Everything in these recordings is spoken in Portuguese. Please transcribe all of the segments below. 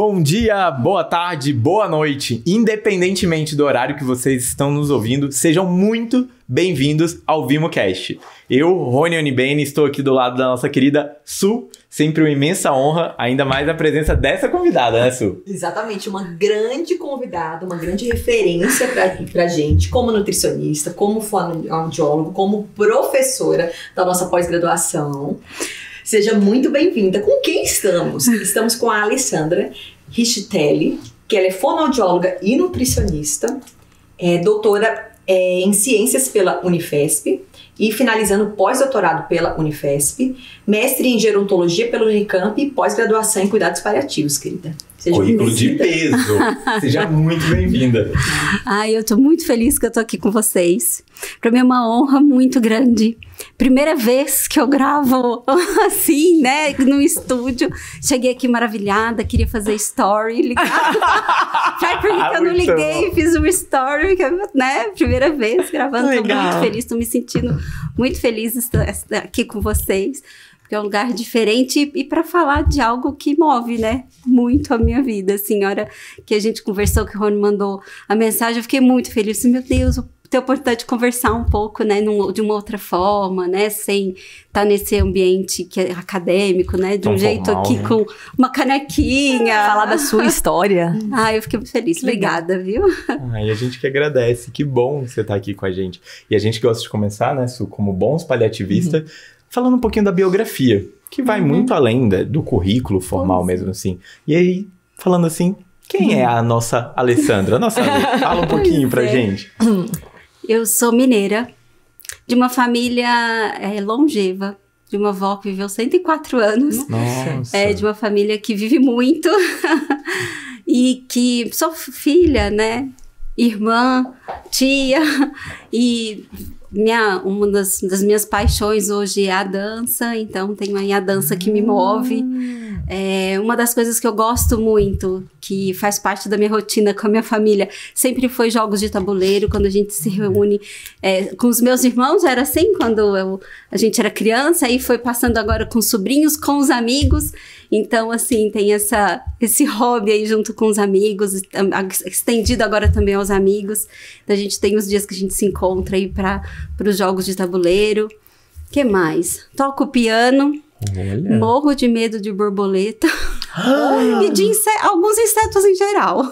Bom dia, boa tarde, boa noite. Independentemente do horário que vocês estão nos ouvindo, sejam muito bem-vindos ao VimoCast. Eu, Rony Onibene, estou aqui do lado da nossa querida Su. Sempre uma imensa honra, ainda mais a presença dessa convidada, né, Su? Exatamente, uma grande convidada, uma grande referência pra gente, como nutricionista, como fonoaudiólogo, como professora da nossa pós-graduação. Seja muito bem-vinda. Com quem estamos? Estamos com a Alessandra Richitelli, que ela é fonoaudióloga e nutricionista, doutora em ciências pela Unifesp e finalizando pós-doutorado pela Unifesp, mestre em gerontologia pela Unicamp e pós-graduação em cuidados paliativos, querida. Seja currículo de peso. Seja muito bem-vinda. Ai, eu tô muito feliz que eu tô aqui com vocês. Pra mim é uma honra muito grande. Primeira vez que eu gravo assim, né, no estúdio. Cheguei aqui maravilhada, queria fazer story, ligado. Sabe por que eu não liguei? Fiz uma story, né, primeira vez gravando. Tô muito feliz, tô me sentindo muito feliz de estar aqui com vocês. Porque é um lugar diferente e para falar de algo que move, né, muito a minha vida. Assim, a hora que a gente conversou, que o Rony mandou a mensagem, eu fiquei muito feliz. Assim, meu Deus, eu ter a oportunidade de conversar um pouco, né, de uma outra forma, né, sem estar nesse ambiente que é acadêmico, né, de um jeito formal, aqui, né? Com uma canequinha. Falar da sua história. Ah, eu fiquei muito feliz. Obrigada, viu? E a gente que agradece. Que bom você estar aqui com a gente. E a gente gosta de começar, né, Su, como bons paliativistas, falando um pouquinho da biografia, que vai muito além do currículo formal mesmo, assim. E aí, falando assim, quem é a nossa Alessandra? A nossa Ale? Fala um pouquinho pra gente. Eu sou mineira, de uma família longeva, de uma avó que viveu 104 anos. Nossa! De uma família que vive muito. E que sou filha, né? Irmã, tia, e uma das minhas paixões hoje é a dança, então tenho aí a dança que me move. Uma das coisas que eu gosto muito, que faz parte da minha rotina com a minha família, sempre foi jogos de tabuleiro, quando a gente se reúne com os meus irmãos, era assim, quando a gente era criança, aí foi passando agora com os sobrinhos, com os amigos. Então, assim, tem esse hobby aí junto com os amigos, estendido agora também aos amigos. Então, a gente tem os dias que a gente se encontra aí para os jogos de tabuleiro. O que mais? Toco piano. Olha. Morro de medo de borboleta. E de alguns insetos em geral.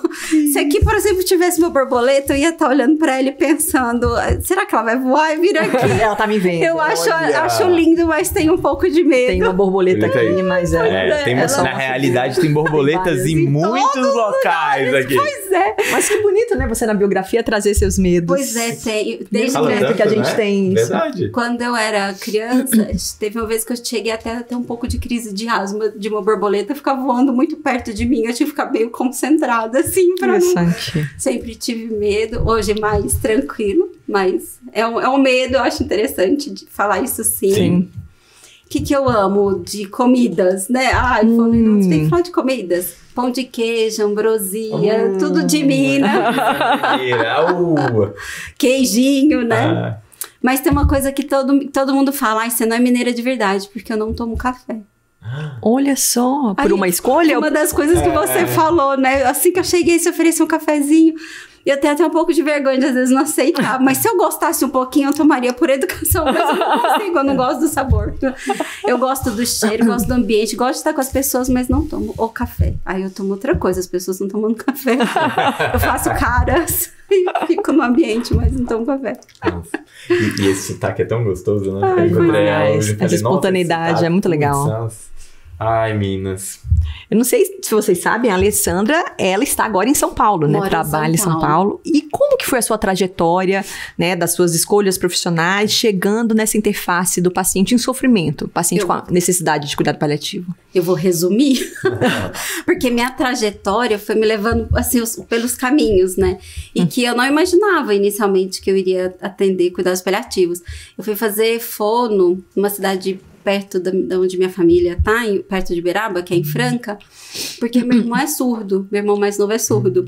Se aqui, por exemplo, tivesse uma borboleta, eu ia estar olhando pra ela e pensando, será que ela vai voar e vir aqui? Ela tá me vendo. Eu acho lindo, mas tenho um pouco de medo. Tem uma borboleta aqui, mas na realidade tem borboletas em muitos locais aqui. Pois é. Mas que bonito, né? Você na biografia trazer seus medos. Pois é, tem. Desde o momento que a gente tem isso. Verdade. Quando eu era criança, teve uma vez que eu cheguei até a ter um pouco de crise de asma de uma borboleta, ficava voando muito perto de mim, eu tinha que ficar meio concentrada, assim, pra não... Sempre tive medo, hoje é mais tranquilo, mas é um medo, eu acho interessante de falar isso sim. O que eu amo de comidas, né? Tem que falar de comidas. Pão de queijo, ambrosia, tudo de Minas. Queijinho, né? Mas tem uma coisa que todo mundo fala, você não é mineira de verdade, porque eu não tomo café. Olha só, por uma escolha? Uma das coisas que você falou, né? Assim que eu cheguei, se oferecer um cafezinho, eu tenho até um pouco de vergonha de às vezes não aceitar. Mas se eu gostasse um pouquinho, eu tomaria por educação. Mas eu não consigo, eu não gosto do sabor. Eu gosto do cheiro, gosto do ambiente, gosto de estar com as pessoas, mas não tomo o café. Aí eu tomo outra coisa, as pessoas não tomando café. Eu faço caras e fico no ambiente, mas não tomo café. E esse sotaque é tão gostoso, né? Essa espontaneidade é muito legal. Ai, Minas. Eu não sei se vocês sabem, a Alessandra, ela está agora em São Paulo, né? Trabalha em São Paulo. E como que foi a sua trajetória, né? Das suas escolhas profissionais, chegando nessa interface do paciente em sofrimento, paciente com a necessidade de cuidado paliativo? Eu vou resumir, porque minha trajetória foi me levando, assim, pelos caminhos, né? E que eu não imaginava inicialmente que eu iria atender cuidados paliativos. Eu fui fazer fono numa cidade perto de onde minha família tá, perto de Uberaba, que é em Franca, porque meu irmão é surdo, meu irmão mais novo é surdo.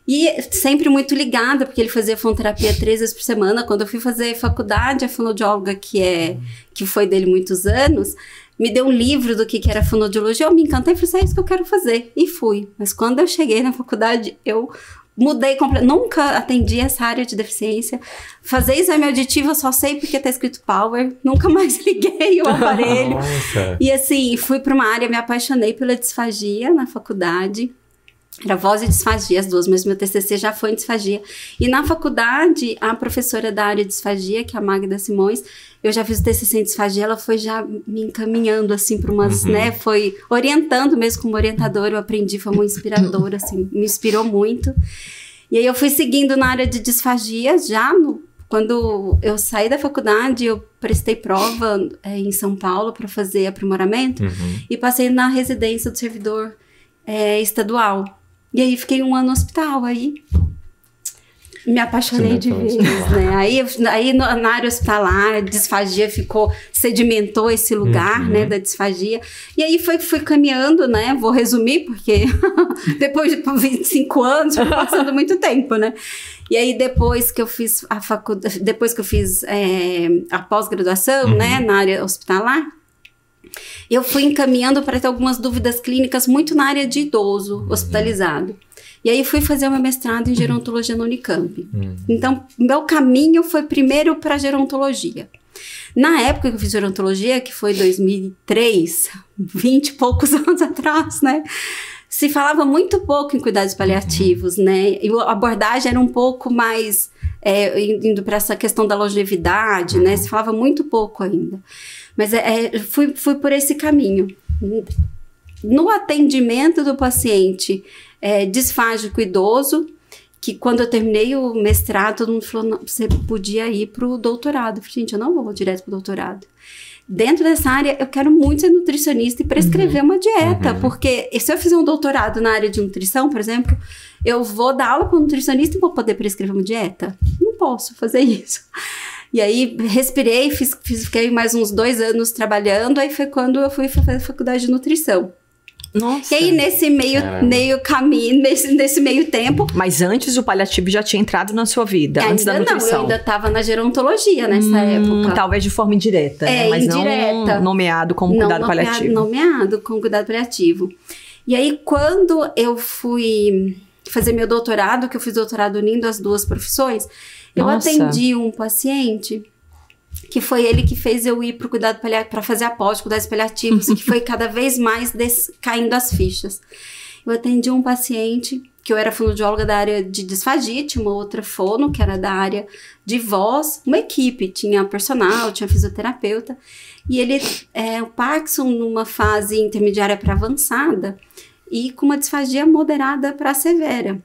E sempre muito ligada, porque ele fazia fonoterapia 3 vezes por semana. Quando eu fui fazer faculdade, a fonoaudióloga que foi dele muitos anos, me deu um livro do que era fonoaudiologia, eu me encantei e falei assim, é isso que eu quero fazer. E fui. Mas quando eu cheguei na faculdade, eu mudei completamente. Nunca atendi essa área de deficiência. Fazer exame auditivo eu só sei porque tá escrito Power. Nunca mais liguei o aparelho. Nossa. E assim, fui para uma área, me apaixonei pela disfagia na faculdade. Era voz e disfagia, as duas, mas meu TCC já foi em disfagia. E na faculdade, a professora da área de disfagia, que é a Magda Simões, eu já fiz o TCC em disfagia, ela foi já me encaminhando, assim, para umas, né, foi orientando mesmo como orientadora, eu aprendi, foi muito inspiradora, assim, me inspirou muito. E aí eu fui seguindo na área de disfagia, quando eu saí da faculdade, eu prestei prova em São Paulo para fazer aprimoramento e passei na residência do servidor estadual. E aí fiquei 1 ano no hospital, aí me apaixonei de vez, né? Aí na área hospitalar, disfagia sedimentou esse lugar, né, da disfagia. E aí fui caminhando, né? Vou resumir, porque depois de 25 anos, foi passando muito tempo, né? E aí depois que eu fiz a faculdade, depois que eu fiz a pós-graduação, né, na área hospitalar, eu fui encaminhando para ter algumas dúvidas clínicas muito na área de idoso hospitalizado. E aí fui fazer o meu mestrado em gerontologia no Unicamp. Então, meu caminho foi primeiro para gerontologia. Na época que eu fiz gerontologia, que foi 2003, 20 e poucos anos atrás, né? Se falava muito pouco em cuidados paliativos, né? E a abordagem era um pouco mais indo para essa questão da longevidade, né? Se falava muito pouco ainda. Mas fui por esse caminho. No atendimento do paciente disfágico idoso, que quando eu terminei o mestrado, todo mundo falou, não, você podia ir para o doutorado. Eu falei, gente, eu não vou direto para o doutorado. Dentro dessa área, eu quero muito ser nutricionista e prescrever uma dieta, porque se eu fizer um doutorado na área de nutrição, por exemplo, eu vou dar aula para um nutricionista e vou poder prescrever uma dieta? Não posso fazer isso. E aí, respirei, fiquei mais uns 2 anos trabalhando, aí foi quando eu fui fazer a faculdade de nutrição. Nossa. E aí, nesse meio caminho, nesse meio tempo... Mas antes o paliativo já tinha entrado na sua vida, antes da nutrição. Não, eu ainda estava na gerontologia nessa época. Talvez de forma indireta, né? Mas indireta. Não nomeado como cuidado paliativo. Nomeado como cuidado paliativo. E aí, quando eu fui fazer meu doutorado, que eu fiz doutorado unindo as duas profissões, eu atendi um paciente... que foi ele que fez eu ir para o cuidado paliativo, para fazer a pós de cuidados paliativos, que foi cada vez mais caindo as fichas. Eu atendi um paciente, que eu era fonoaudióloga da área de disfagia, tinha uma outra fono, que era da área de voz, uma equipe, tinha personal, tinha fisioterapeuta, e ele, o Parkinson numa fase intermediária para avançada, e com uma disfagia moderada para severa.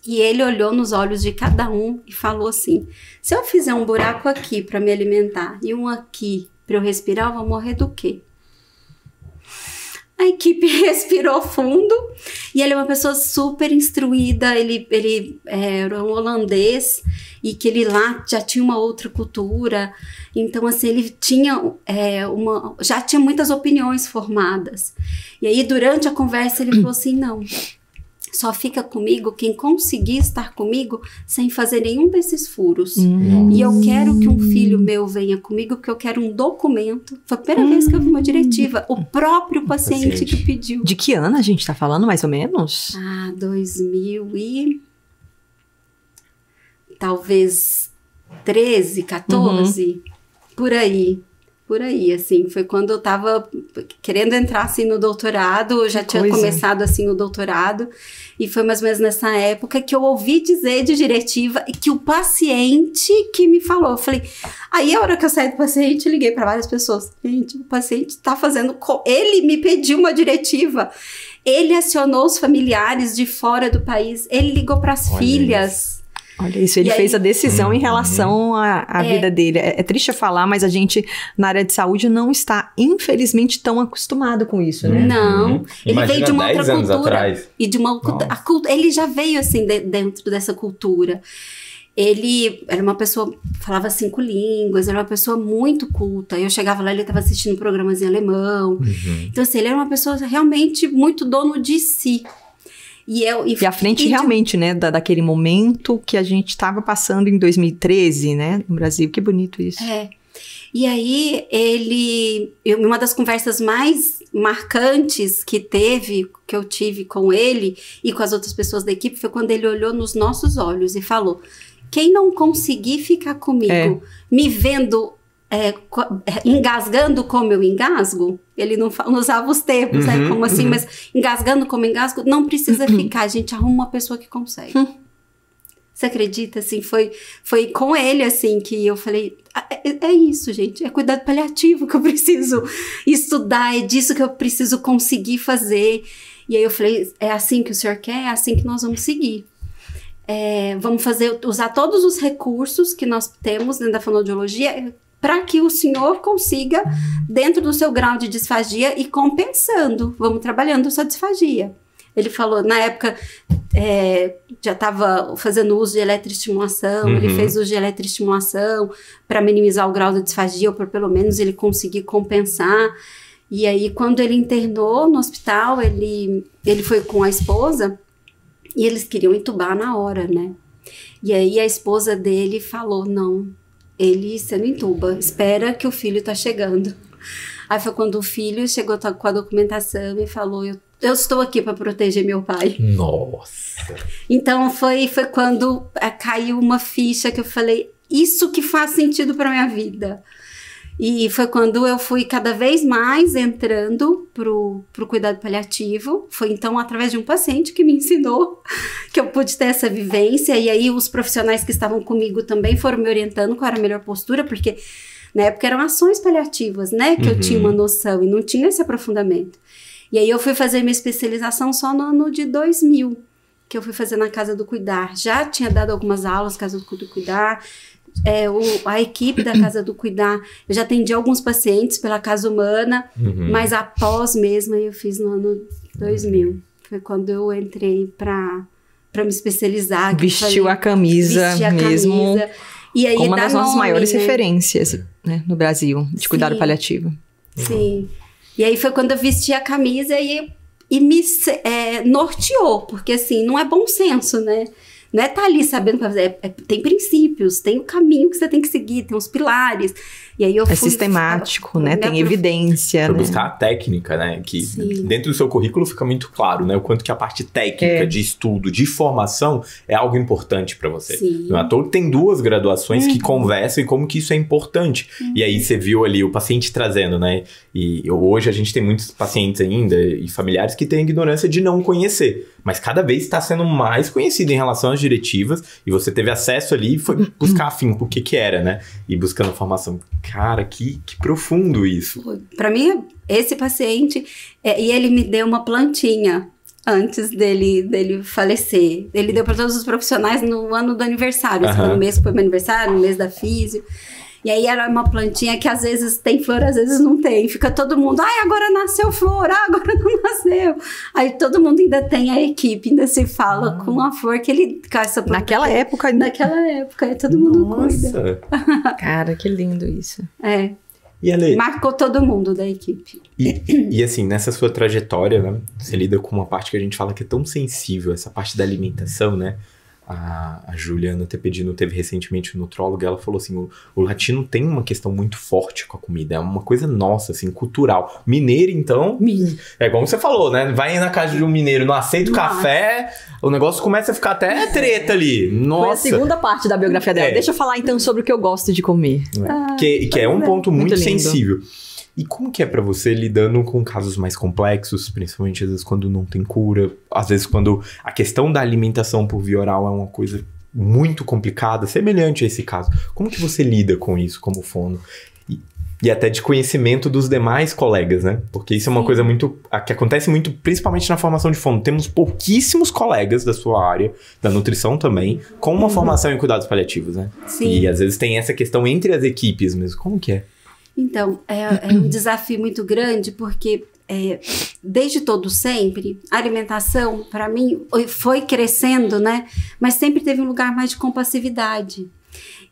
E ele olhou nos olhos de cada um e falou assim, se eu fizer um buraco aqui para me alimentar e um aqui para eu respirar, eu vou morrer do quê? A equipe respirou fundo e ele é uma pessoa super instruída, ele era um holandês e que ele lá já tinha uma outra cultura, então assim, ele tinha já tinha muitas opiniões formadas. E aí durante a conversa ele falou assim, não... Só fica comigo quem conseguir estar comigo sem fazer nenhum desses furos. E eu quero que um filho meu venha comigo, porque eu quero um documento. Foi a primeira vez que eu vi uma diretiva. O próprio paciente que pediu. De que ano a gente tá falando, mais ou menos? 2000 e... talvez 13, 14, por aí. Por aí, assim, foi quando eu tava querendo entrar, assim, no doutorado, eu já tinha começado, assim, o doutorado, e foi mais ou menos nessa época que eu ouvi dizer de diretiva e que o paciente que me falou, eu falei, aí a hora que eu saí do paciente, liguei para várias pessoas, gente, o paciente tá fazendo, ele me pediu uma diretiva, ele acionou os familiares de fora do país, ele ligou para as filhas. Olha isso, ele fez a decisão em relação à vida dele. É triste falar, mas a gente, na área de saúde, não está, infelizmente, tão acostumado com isso, né? Não. Ele Imagina veio de uma outra cultura. Atrás. E de uma ele já veio, assim, dentro dessa cultura. Ele era uma pessoa, falava 5 línguas, era uma pessoa muito culta. Eu chegava lá, ele estava assistindo programas em alemão. Então, assim, ele era uma pessoa realmente muito dono de si. E à frente realmente, né, daquele momento que a gente estava passando em 2013, né, no Brasil. Que bonito isso. E aí, uma das conversas mais marcantes que eu tive com ele e com as outras pessoas da equipe, foi quando ele olhou nos nossos olhos e falou: quem não conseguir ficar comigo, me vendo engasgando como eu engasgo, ele não usava os termos, né? Como assim, mas engasgando como engasgo, não precisa ficar, a gente arruma uma pessoa que consegue. Você acredita, assim, foi com ele, assim, que eu falei, é isso, gente, é cuidado paliativo que eu preciso estudar, é disso que eu preciso conseguir fazer. E aí eu falei, é assim que o senhor quer, é assim que nós vamos seguir. Vamos usar todos os recursos que nós temos dentro da fonoaudiologia para que o senhor consiga, dentro do seu grau de disfagia, ir compensando, vamos trabalhando sua disfagia. Ele falou, na época, já estava fazendo uso de eletroestimulação, ele fez uso de eletroestimulação para minimizar o grau da disfagia, ou para pelo menos ele conseguir compensar. E aí, quando ele internou no hospital, ele foi com a esposa e eles queriam entubar na hora, né? E aí a esposa dele falou, não, você não entuba, espera que o filho tá chegando. Aí foi quando o filho chegou com a documentação e falou, eu estou aqui para proteger meu pai. Nossa! Então foi quando caiu uma ficha que eu falei, isso que faz sentido para minha vida. E foi quando eu fui cada vez mais entrando pro cuidado paliativo. Foi então através de um paciente que me ensinou que eu pude ter essa vivência. E aí os profissionais que estavam comigo também foram me orientando qual era a melhor postura, porque na época eram ações paliativas, né? Que eu tinha uma noção e não tinha esse aprofundamento. E aí eu fui fazer minha especialização só no ano de 2000, que eu fui fazer na Casa do Cuidar. Já tinha dado algumas aulas, Casa do Cuidar, a equipe da Casa do Cuidar. Eu já atendi alguns pacientes pela Casa Humana, mas após mesmo eu fiz no ano 2000. Foi quando eu entrei para me especializar. Vestiu a camisa mesmo. E aí, como uma das nossas maiores referências, né, no Brasil, de cuidado paliativo. Sim. E aí foi quando eu vesti a camisa e me norteou, porque assim, não é bom senso, né? Não é estar ali sabendo para fazer, tem princípios, tem o caminho que você tem que seguir, tem os pilares. E aí eu fui... sistemático, né? Tem evidência, Pra né? buscar a técnica, né? Que dentro do seu currículo fica muito claro, né? O quanto que a parte técnica, de estudo, de formação é algo importante para você. Sim. Não é à toa que tem 2 graduações que conversam e como que isso é importante. E aí você viu ali o paciente trazendo, né? E hoje a gente tem muitos pacientes ainda e familiares que têm ignorância de não conhecer. Mas cada vez está sendo mais conhecido em relação às diretivas e você teve acesso ali e foi buscar afinco o que era, né? E buscando formação. Cara, que profundo isso. Para mim, esse paciente, e ele me deu uma plantinha antes dele falecer. Ele deu para todos os profissionais no ano do aniversário. Esse foi no mês que foi meu aniversário, no mês da físio. E aí era uma plantinha que às vezes tem flor, às vezes não tem. Fica todo mundo, agora nasceu flor, agora não nasceu. Aí todo mundo ainda tem a equipe, ainda se fala com a flor que ele... Com essa planta. Naquela época, aí todo mundo cuida. Cara, que lindo isso. E Ale, marcou todo mundo da equipe. E assim, nessa sua trajetória, né? Você lida com uma parte que a gente fala que é tão sensível, essa parte da alimentação, né? A Juliana Tepedino teve recentemente um nutrólogo e ela falou assim, o latino tem uma questão muito forte com a comida, é uma coisa nossa, assim, cultural. Mineiro, então, é como você falou, né? Vai na casa de um mineiro, não aceita o café, o negócio começa a ficar até treta ali. Nossa. Foi a segunda parte da biografia dela. Deixa eu falar então sobre o que eu gosto de comer. Que é um ponto muito sensível. E como que é pra você lidando com casos mais complexos, principalmente às vezes quando não tem cura, às vezes quando a questão da alimentação por via oral é uma coisa muito complicada, semelhante a esse caso. Como que você lida com isso como fono? E até de conhecimento dos demais colegas, né? Porque isso é uma coisa muito... que acontece muito, principalmente na formação de fono. Temos pouquíssimos colegas da sua área, da nutrição também, com uma formação em cuidados paliativos, né? Sim. E às vezes tem essa questão entre as equipes mesmo. Como que é? Então, é um desafio muito grande, porque desde todo sempre, a alimentação, para mim, foi crescendo, né? Mas sempre teve um lugar mais de compassividade.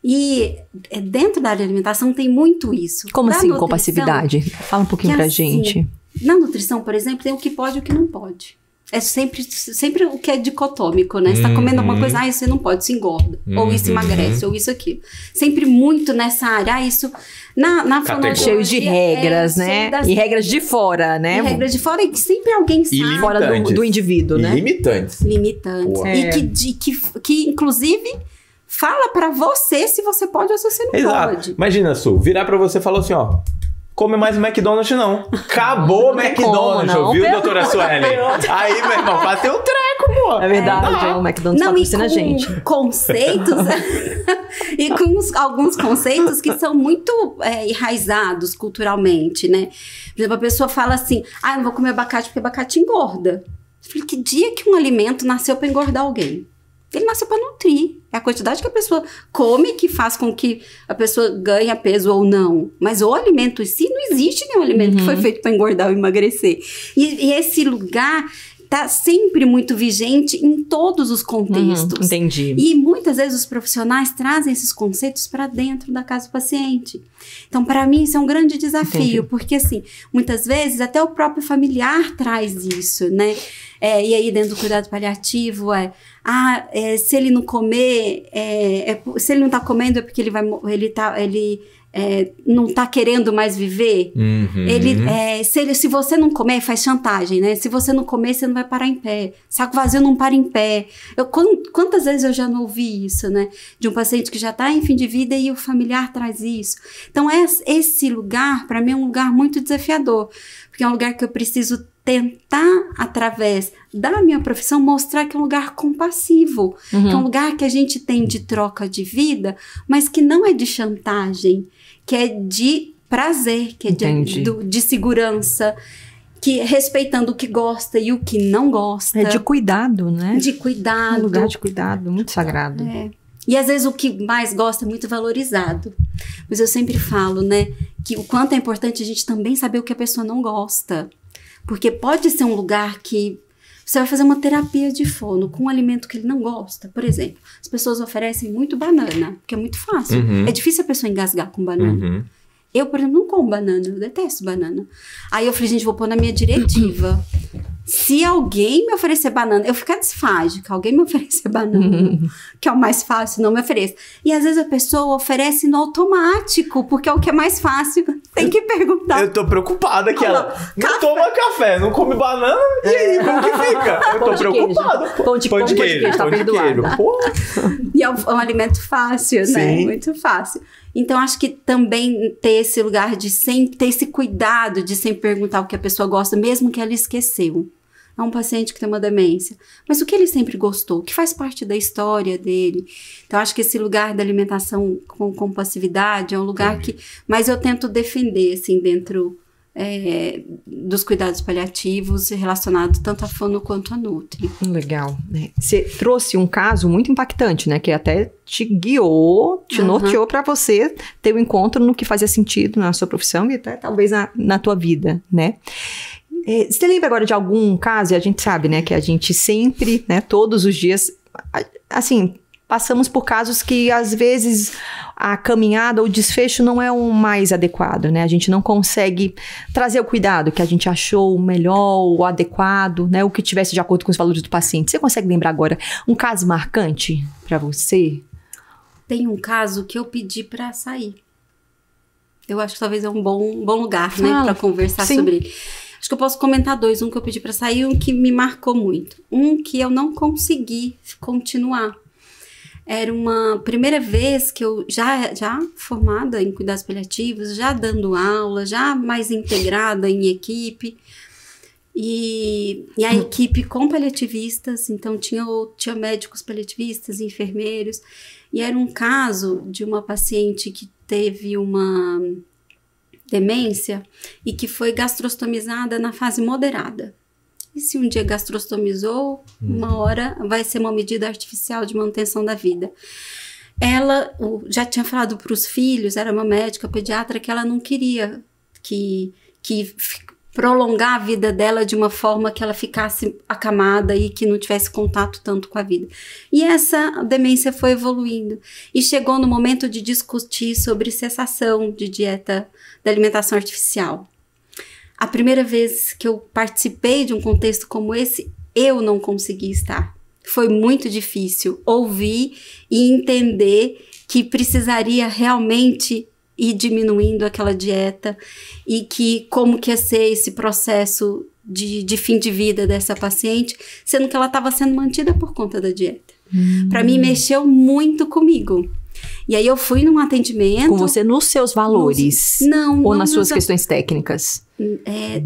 E dentro da área de alimentação tem muito isso. Como assim, compassividade? Fala um pouquinho pra gente. Na nutrição, por exemplo, tem o que pode e o que não pode. É sempre o que é dicotômico, né? Você tá comendo alguma coisa, isso você não pode, isso engorda. Ou isso emagrece, ou isso aqui. Sempre muito nessa área, isso... Na fonoaudiologia... Cheio de regras, né? E regras de fora, né? E regras de fora, e que sempre alguém sabe. Fora do indivíduo, né? Limitantes. Limitantes. E que inclusive... Fala pra você se você pode ou se você não pode. Imagina, Su, virar pra você e falar assim, ó... Come mais McDonald's, não. Acabou o McDonald's, ouviu, doutora Suelen? Aí, meu irmão, bateu um treco, pô. É verdade, o McDonald's patrocina a gente. Conceitos... e com alguns conceitos que são muito enraizados culturalmente, né? Por exemplo, a pessoa fala assim, eu não vou comer abacate porque abacate engorda. Eu falei, que dia que um alimento nasceu pra engordar alguém? Ele nasceu para nutrir. É a quantidade que a pessoa come que faz com que a pessoa ganhe peso ou não. Mas o alimento em si, não existe nenhum alimento que foi feito para engordar ou emagrecer. E esse lugar tá sempre muito vigente em todos os contextos. Entendi. E muitas vezes os profissionais trazem esses conceitos para dentro da casa do paciente. Então, para mim, isso é um grande desafio. Porque, assim, muitas vezes até o próprio familiar traz isso, né? E aí, dentro do cuidado paliativo, se ele não comer, se ele não tá comendo é porque ele não tá querendo mais viver. Se você não comer, faz chantagem, né? Se você não comer, você não vai parar em pé. Saco vazio não para em pé. Quantas vezes eu já não ouvi isso, né? De um paciente que já tá em fim de vida e o familiar traz isso. Então, esse lugar, para mim, é um lugar muito desafiador. Porque é um lugar que eu preciso tentar, através da minha profissão, mostrar que é um lugar compassivo, que é um lugar que a gente tem de troca de vida, mas que não é de chantagem, que é de prazer, que é de segurança, que respeitando o que gosta e o que não gosta. É de cuidado, né? De cuidado. Um lugar de cuidado, muito sagrado. E às vezes o que mais gosta é muito valorizado. Mas eu sempre falo, né, que o quanto é importante a gente também saber o que a pessoa não gosta. Porque pode ser um lugar que você vai fazer uma terapia de fono com um alimento que ele não gosta. Por exemplo, as pessoas oferecem muito banana, porque é muito fácil. É difícil a pessoa engasgar com banana. Eu, por exemplo, não como banana, eu detesto banana. Aí eu falei, gente, vou pôr na minha diretiva. Se alguém me oferecer banana, eu ficar disfágica, alguém me oferecer banana, que é o mais fácil, não me ofereça. E às vezes a pessoa oferece no automático, porque é o que é mais fácil. Tem que perguntar. Eu tô preocupada que ela não toma café, não come banana, e aí, como que fica? Eu tô preocupada. Pão de queijo, tá perdoado. E é um alimento fácil, né? Sim. Muito fácil. Então, acho que também ter esse lugar de sempre ter esse cuidado de sempre perguntar o que a pessoa gosta, mesmo que ela esqueceu. É um paciente que tem uma demência. Mas o que ele sempre gostou? O que faz parte da história dele? Então, acho que esse lugar da alimentação com compassividade é um lugar que... Mas eu tento defender, assim, dentro dos cuidados paliativos relacionados tanto à fono quanto à nutri. Legal. Você trouxe um caso muito impactante, né? Que até te guiou, te norteou para você ter um encontro no que fazia sentido na sua profissão e até talvez na tua vida, né? Você lembra agora de algum caso? E a gente sabe, né? Que a gente sempre, né? Todos os dias, assim... Passamos por casos que, às vezes, a caminhada ou o desfecho não é o mais adequado, né? A gente não consegue trazer o cuidado que a gente achou o melhor, o adequado, né? O que tivesse de acordo com os valores do paciente. Você consegue lembrar agora um caso marcante para você? Tem um caso que eu pedi para sair. Eu acho que talvez é um bom lugar, né? Para conversar sobre ele. Acho que eu posso comentar dois. Um que eu pedi para sair e um que me marcou muito. Um que eu não consegui continuar. Era uma primeira vez que eu já formada em cuidados paliativos, já dando aula, já mais integrada em equipe. E a equipe com paliativistas, então tinha médicos paliativistas, enfermeiros. E era um caso de uma paciente que teve uma demência e que foi gastrostomizada na fase moderada. E se um dia gastrostomizou, uma hora vai ser uma medida artificial de manutenção da vida. Ela já tinha falado para os filhos, era uma médica pediatra, que ela não queria que prolongar a vida dela de uma forma que ela ficasse acamada e que não tivesse contato tanto com a vida. E essa demência foi evoluindo. E chegou no momento de discutir sobre cessação de dieta, da alimentação artificial. A primeira vez que eu participei de um contexto como esse, eu não consegui estar. Foi muito difícil ouvir e entender que precisaria realmente ir diminuindo aquela dieta e que como que ia ser esse processo de fim de vida dessa paciente, sendo que ela estava sendo mantida por conta da dieta. Para mim, mexeu muito comigo. E aí eu fui num atendimento... Com você nos seus valores? Ou nas suas questões técnicas?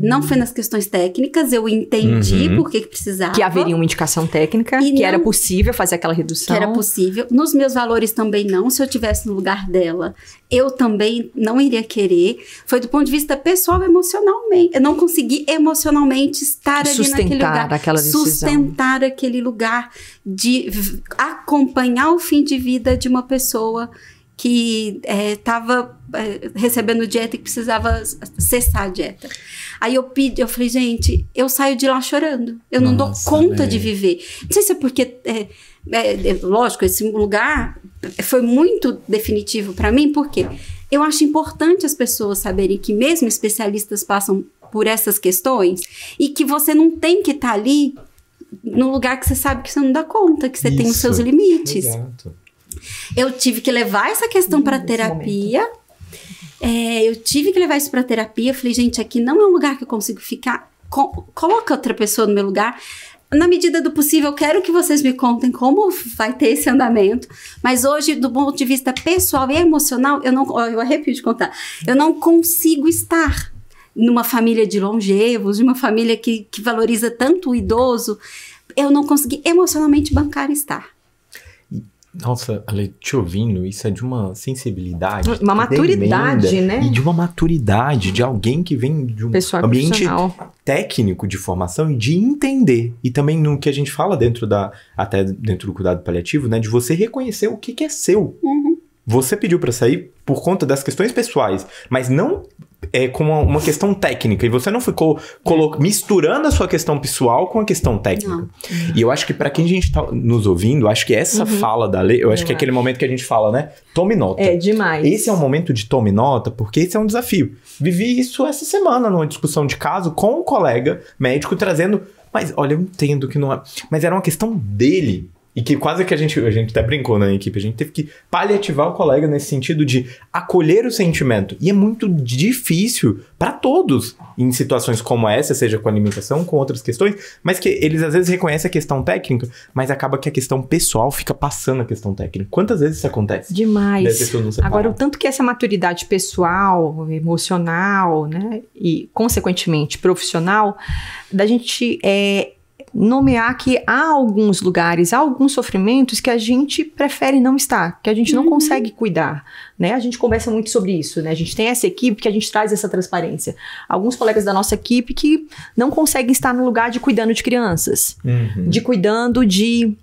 Não foi nas questões técnicas, eu entendi por que precisava. Que haveria uma indicação técnica, que era possível fazer aquela redução. Que era possível. Nos meus valores também não. Se eu estivesse no lugar dela, eu também não iria querer. Foi do ponto de vista pessoal, emocionalmente. Eu não consegui emocionalmente estar ali naquele lugar. Aquela decisão. Sustentar aquele lugar de acompanhar o fim de vida de uma pessoa que estava recebendo dieta e precisava cessar a dieta. Aí eu falei, gente, eu saio de lá chorando. Eu não dou conta de viver. Não sei se é porque, lógico, esse lugar foi muito definitivo para mim, porque eu acho importante as pessoas saberem que mesmo especialistas passam por essas questões e que você não tem que estar ali no lugar que você sabe que você não dá conta, que você tem os seus limites. Exato. Eu tive que levar essa questão para terapia. Eu tive que levar isso para terapia. Falei, gente, aqui não é um lugar que eu consigo ficar. Coloca outra pessoa no meu lugar. Na medida do possível, eu quero que vocês me contem como vai ter esse andamento. Mas hoje, do ponto de vista pessoal e emocional, eu arrepio de contar. Eu não consigo estar numa família de longevos, de uma família que valoriza tanto o idoso. Eu não consegui emocionalmente bancar estar. Nossa, Ale, te ouvindo, isso é de uma sensibilidade. Uma maturidade, tremenda, né? E de uma maturidade de alguém que vem de um ambiente técnico de formação e de entender. E também no que a gente fala até dentro do cuidado paliativo, né? De você reconhecer o que é seu. Você pediu pra sair por conta das questões pessoais, mas não como uma questão técnica. E você não ficou misturando a sua questão pessoal com a questão técnica. Não. E eu acho que pra quem a gente tá nos ouvindo, acho que essa fala da Lê, eu acho que é aquele momento que a gente fala, né? Tome nota. É demais. Esse é um momento de tome nota, porque esse é um desafio. Vivi isso essa semana numa discussão de caso com um colega médico trazendo... Mas, olha, eu entendo que não é... Mas era uma questão dele. E que quase que a gente até brincou na equipe, a gente teve que paliativar o colega nesse sentido de acolher o sentimento. E é muito difícil para todos em situações como essa, seja com alimentação, com outras questões, mas que eles às vezes reconhecem a questão técnica, mas acaba que a questão pessoal fica passando a questão técnica. Quantas vezes isso acontece? Demais. Agora, o tanto que essa maturidade pessoal, emocional, né, e consequentemente profissional, da gente nomear que há alguns lugares, há alguns sofrimentos que a gente prefere não estar, que a gente não consegue cuidar, né? A gente conversa muito sobre isso, né? A gente tem essa equipe que a gente traz essa transparência. Alguns colegas da nossa equipe que não conseguem estar no lugar de cuidando de crianças, de cuidando de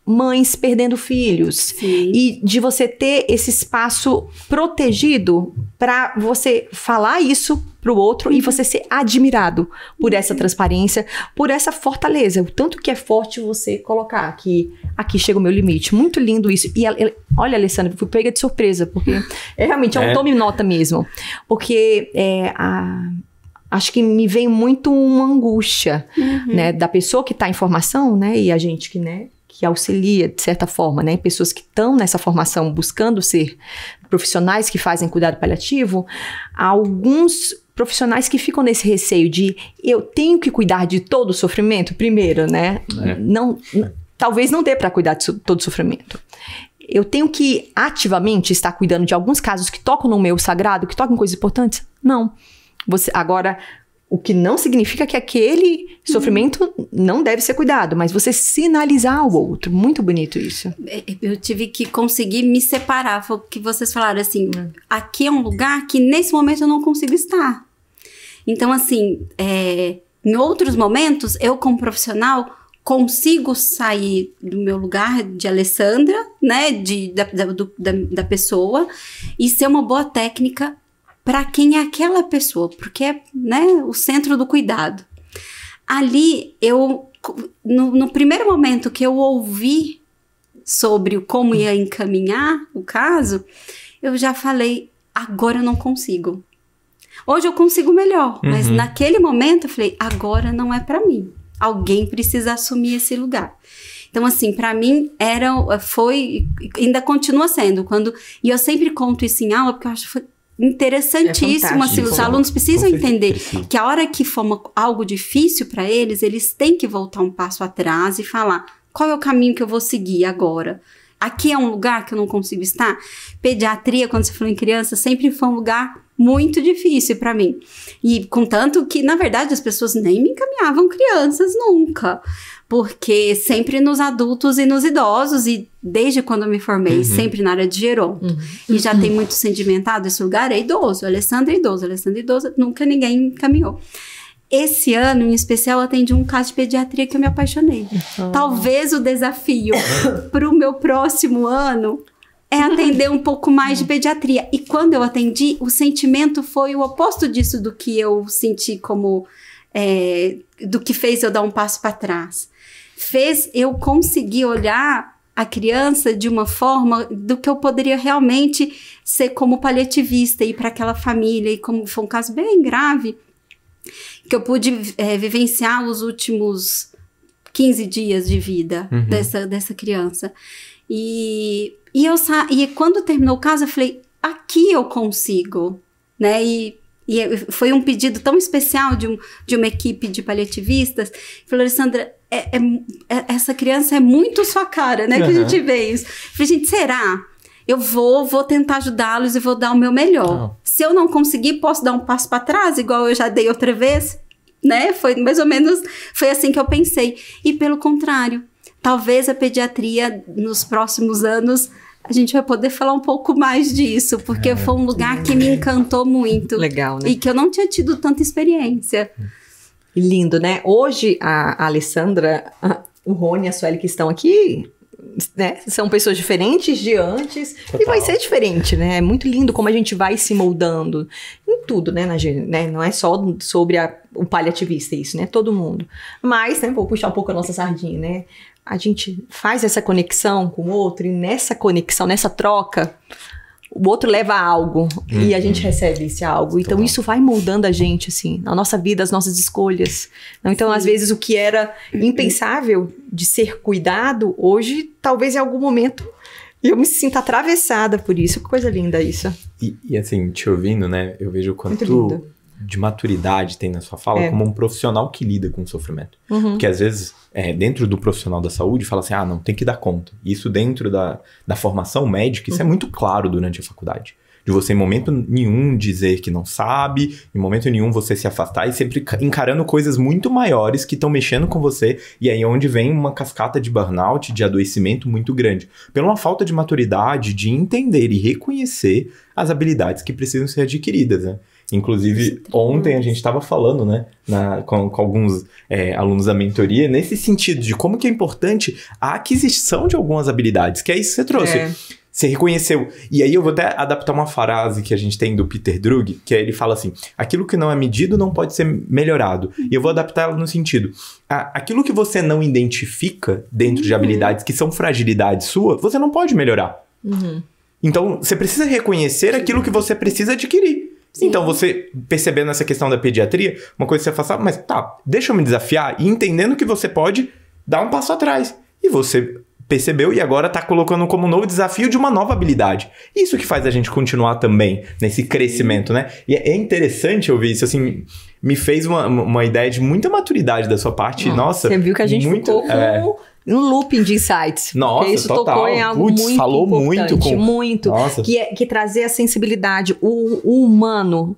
mães perdendo filhos. Sim. E de você ter esse espaço protegido para você falar isso pro outro e você ser admirado por essa transparência, por essa fortaleza. O tanto que é forte você colocar que aqui chega o meu limite. Muito lindo isso. E olha, Alessandra, fui pega de surpresa, porque realmente é um tome nota mesmo. Porque acho que me vem muito uma angústia, né, da pessoa que está em formação, né, e a gente que auxilia, de certa forma, né? Pessoas que estão nessa formação buscando ser profissionais que fazem cuidado paliativo, há alguns profissionais que ficam nesse receio de eu tenho que cuidar de todo o sofrimento primeiro, né? Talvez não dê para cuidar de todo o sofrimento. Eu tenho que ativamente estar cuidando de alguns casos que tocam no meu sagrado, que tocam em coisas importantes? Não. Agora... O que não significa que aquele sofrimento não deve ser cuidado, mas você sinalizar ao outro. Muito bonito isso. Eu tive que conseguir me separar. Foi o que vocês falaram, assim, aqui é um lugar que nesse momento eu não consigo estar. Então, assim, em outros momentos, eu como profissional consigo sair do meu lugar de Alessandra, né, da pessoa, e ser uma boa técnica para quem é aquela pessoa, porque é, né, o centro do cuidado. Ali, no primeiro momento que eu ouvi sobre como ia encaminhar o caso, eu já falei, agora eu não consigo. Hoje eu consigo melhor, mas naquele momento eu falei, agora não é para mim. alguém precisa assumir esse lugar. Então, assim, para mim, ainda continua sendo. E eu sempre conto isso em aula, porque eu acho que foi interessantíssimo. Assim, os alunos precisam entender que a hora que for algo difícil para eles têm que voltar um passo atrás e falar qual é o caminho que eu vou seguir agora. Aqui é um lugar que eu não consigo estar. Pediatria, quando você falou em criança, sempre foi um lugar muito difícil para mim. E contanto que, na verdade, as pessoas nem me encaminhavam crianças nunca. Porque sempre nos adultos e nos idosos, e desde quando eu me formei, sempre na área de geronto. E já tem muito sedimentado, esse lugar é idoso, Alessandra é idosa, nunca ninguém encaminhou. Esse ano, em especial, eu atendi um caso de pediatria que eu me apaixonei. Talvez o desafio para o meu próximo ano é atender um pouco mais de pediatria. E quando eu atendi, o sentimento foi o oposto disso do que eu senti como... do que fez eu dar um passo para trás. Fez eu conseguir olhar a criança de uma forma do que eu poderia realmente ser como paliativista, ir para aquela família. E como foi um caso bem grave, que eu pude vivenciar os últimos 15 dias de vida dessa criança. E quando terminou o caso, eu falei, aqui eu consigo, né? E foi um pedido tão especial de uma equipe de paliativistas. Falou, Alessandra, essa criança é muito sua cara, né? Que a gente vê isso. Falei, gente, será? Eu vou tentar ajudá-los e vou dar o meu melhor. Se eu não conseguir, posso dar um passo para trás, igual eu já dei outra vez, né? Foi mais ou menos, foi assim que eu pensei. E pelo contrário, talvez a pediatria, nos próximos anos, a gente vai poder falar um pouco mais disso, porque foi um lugar que me encantou muito. Legal, né? E que eu não tinha tido tanta experiência. Lindo, né? Hoje, a Alessandra, o Rony e a Sueli que estão aqui, né? São pessoas diferentes de antes. Total. E vai ser diferente, né? É muito lindo como a gente vai se moldando em tudo, né? Não é só sobre o paliativista isso, né? Todo mundo. Mas, né? Vou puxar um pouco a nossa sardinha, né? A gente faz essa conexão com o outro e nessa conexão, nessa troca, o outro leva algo e a gente recebe esse algo. Então, isso vai moldando a gente, assim, a nossa vida, as nossas escolhas. Então, às vezes, o que era impensável de ser cuidado, hoje, talvez em algum momento, eu me sinta atravessada por isso. Que coisa linda isso. E assim, te ouvindo, né, eu vejo o quanto de maturidade tem na sua fala como um profissional que lida com o sofrimento. Porque às vezes, dentro do profissional da saúde, fala assim, não, tem que dar conta. Isso dentro da formação médica, isso é muito claro durante a faculdade. De você, em momento nenhum, dizer que não sabe, em momento nenhum você se afastar e sempre encarando coisas muito maiores que estão mexendo com você. E aí é onde vem uma cascata de burnout, de adoecimento muito grande. Pela uma falta de maturidade, de entender e reconhecer as habilidades que precisam ser adquiridas, né? Inclusive, ontem a gente estava falando, né, com alguns alunos da mentoria, nesse sentido de como que é importante a aquisição de algumas habilidades, que é isso que você trouxe. Você reconheceu. E aí eu vou até adaptar uma frase que a gente tem do Peter Druge, que ele fala assim, aquilo que não é medido não pode ser melhorado. E eu vou adaptar ela no sentido, aquilo que você não identifica dentro de habilidades que são fragilidade sua, você não pode melhorar. Então, você precisa reconhecer aquilo que você precisa adquirir. Sim. Então, você percebendo essa questão da pediatria, uma coisa que você fala, mas deixa eu me desafiar e entendendo que você pode dar um passo atrás. E você percebeu e agora tá colocando como novo desafio de uma nova habilidade. Isso que faz a gente continuar também nesse crescimento, né? E é interessante ouvir isso, assim, me fez uma ideia de muita maturidade da sua parte. Nossa, você viu que a gente ficou com um looping de insights. Nossa, isso total. Tocou em algo muito falou importante, muito. Nossa. Que trazer a sensibilidade, o humano.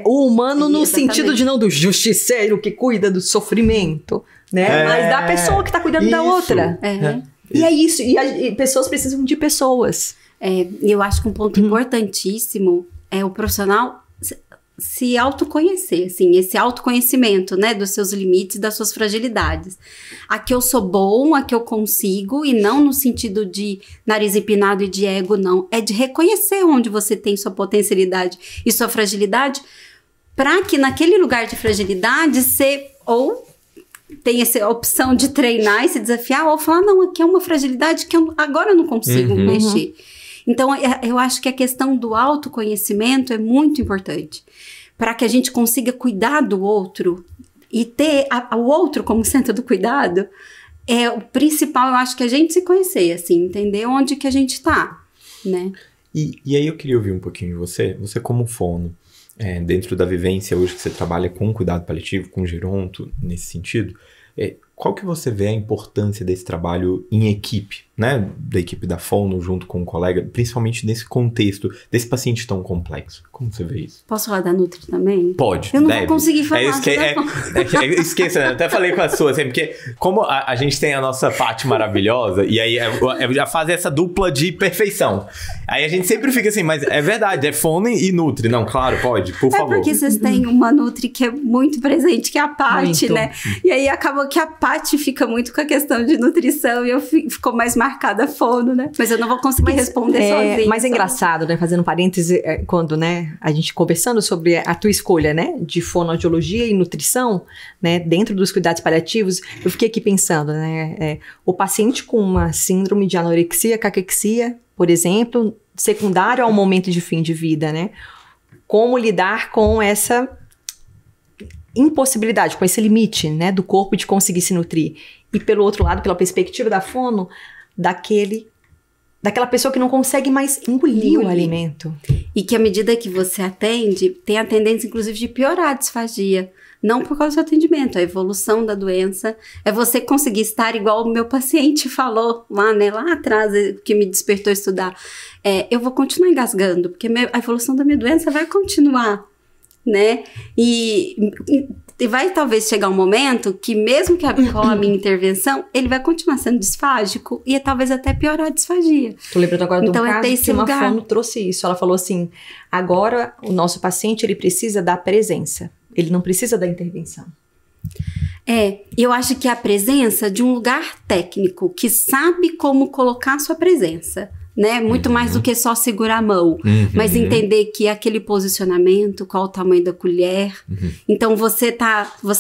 O humano no sentido de não do justiceiro que cuida do sofrimento, né? Mas da pessoa que tá cuidando da outra. E é isso. E pessoas precisam de pessoas. Eu acho que um ponto importantíssimo é o profissional se autoconhecer, assim, esse autoconhecimento, né, dos seus limites, das suas fragilidades. Aqui eu sou bom, aqui eu consigo, e não no sentido de nariz empinado e de ego, não. É de reconhecer onde você tem sua potencialidade e sua fragilidade, para que naquele lugar de fragilidade você ou tem essa opção de treinar e se desafiar, ou falar, não, aqui é uma fragilidade que agora eu não consigo mexer. Então, eu acho que a questão do autoconhecimento é muito importante. Para que a gente consiga cuidar do outro, E ter o outro como centro do cuidado é o principal, eu acho, que a gente se conhecer, assim, entender onde que a gente tá, né? E aí eu queria ouvir um pouquinho de você como fono, dentro da vivência hoje que você trabalha com cuidado paliativo, com geronto, nesse sentido, qual que você vê a importância desse trabalho em equipe, né? Da equipe da fono junto com o colega, principalmente nesse contexto desse paciente tão complexo. Como você vê isso? Posso falar da Nutri também? Pode, eu não deve. vou conseguir falar. Esqueça, né? Até falei com a sua, assim, porque como a gente tem a nossa Paty maravilhosa, e aí já faz essa dupla de perfeição. Aí a gente sempre fica assim, mas é verdade, é fono e Nutri. Não, claro, pode, por favor. É porque vocês têm uma Nutri que é muito presente, que é a Paty, né? E aí acabou que a Paty fica muito com a questão de nutrição e ficou mais marcada a fono, né? Mas eu não vou conseguir responder sozinha. Mas é engraçado, né? Fazendo parêntese, quando, né, a gente conversando sobre a tua escolha, né, de fonoaudiologia e nutrição, né, dentro dos cuidados paliativos, eu fiquei aqui pensando, né, o paciente com uma síndrome de anorexia, caquexia, por exemplo, secundário ao momento de fim de vida, né? Como lidar com essa impossibilidade, com esse limite, né, do corpo de conseguir se nutrir. E pelo outro lado, pela perspectiva da fono, daquela pessoa que não consegue mais engolir o alimento. E que à medida que você atende, tem a tendência, inclusive, de piorar a disfagia. Não por causa do seu atendimento, a evolução da doença. É você conseguir estar igual o meu paciente falou lá, né, lá atrás, que me despertou a estudar. Eu vou continuar engasgando, porque a evolução da minha doença vai continuar, né? E vai talvez chegar um momento que mesmo com a minha intervenção, ele vai continuar sendo disfágico e talvez até piorar a disfagia. Tô lembrando agora de um então, caso que uma fono trouxe isso. Ela falou assim, agora o nosso paciente, ele precisa da presença. Ele não precisa da intervenção. Eu acho que é a presença de um lugar técnico que sabe como colocar a sua presença, né? Muito mais do que só segurar a mão, mas entender que aquele posicionamento, qual o tamanho da colher. Então você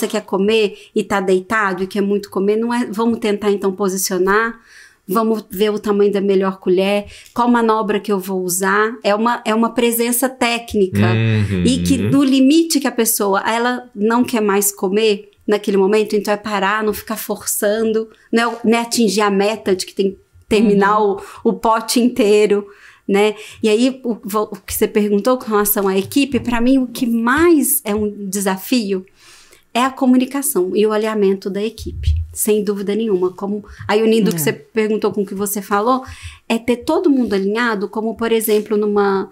quer comer e tá deitado e quer muito comer, não é, vamos tentar então posicionar. Vamos ver o tamanho da melhor colher, qual manobra que eu vou usar. É uma presença técnica. E que no limite que a pessoa, ela não quer mais comer naquele momento, então é parar, não ficar forçando, não é atingir a meta de que tem que terminar o pote inteiro, né? E aí, o que você perguntou com relação à equipe, para mim o que mais é um desafio é a comunicação e o alinhamento da equipe, sem dúvida nenhuma. Aí unindo o que você perguntou com o que você falou, é ter todo mundo alinhado, como por exemplo numa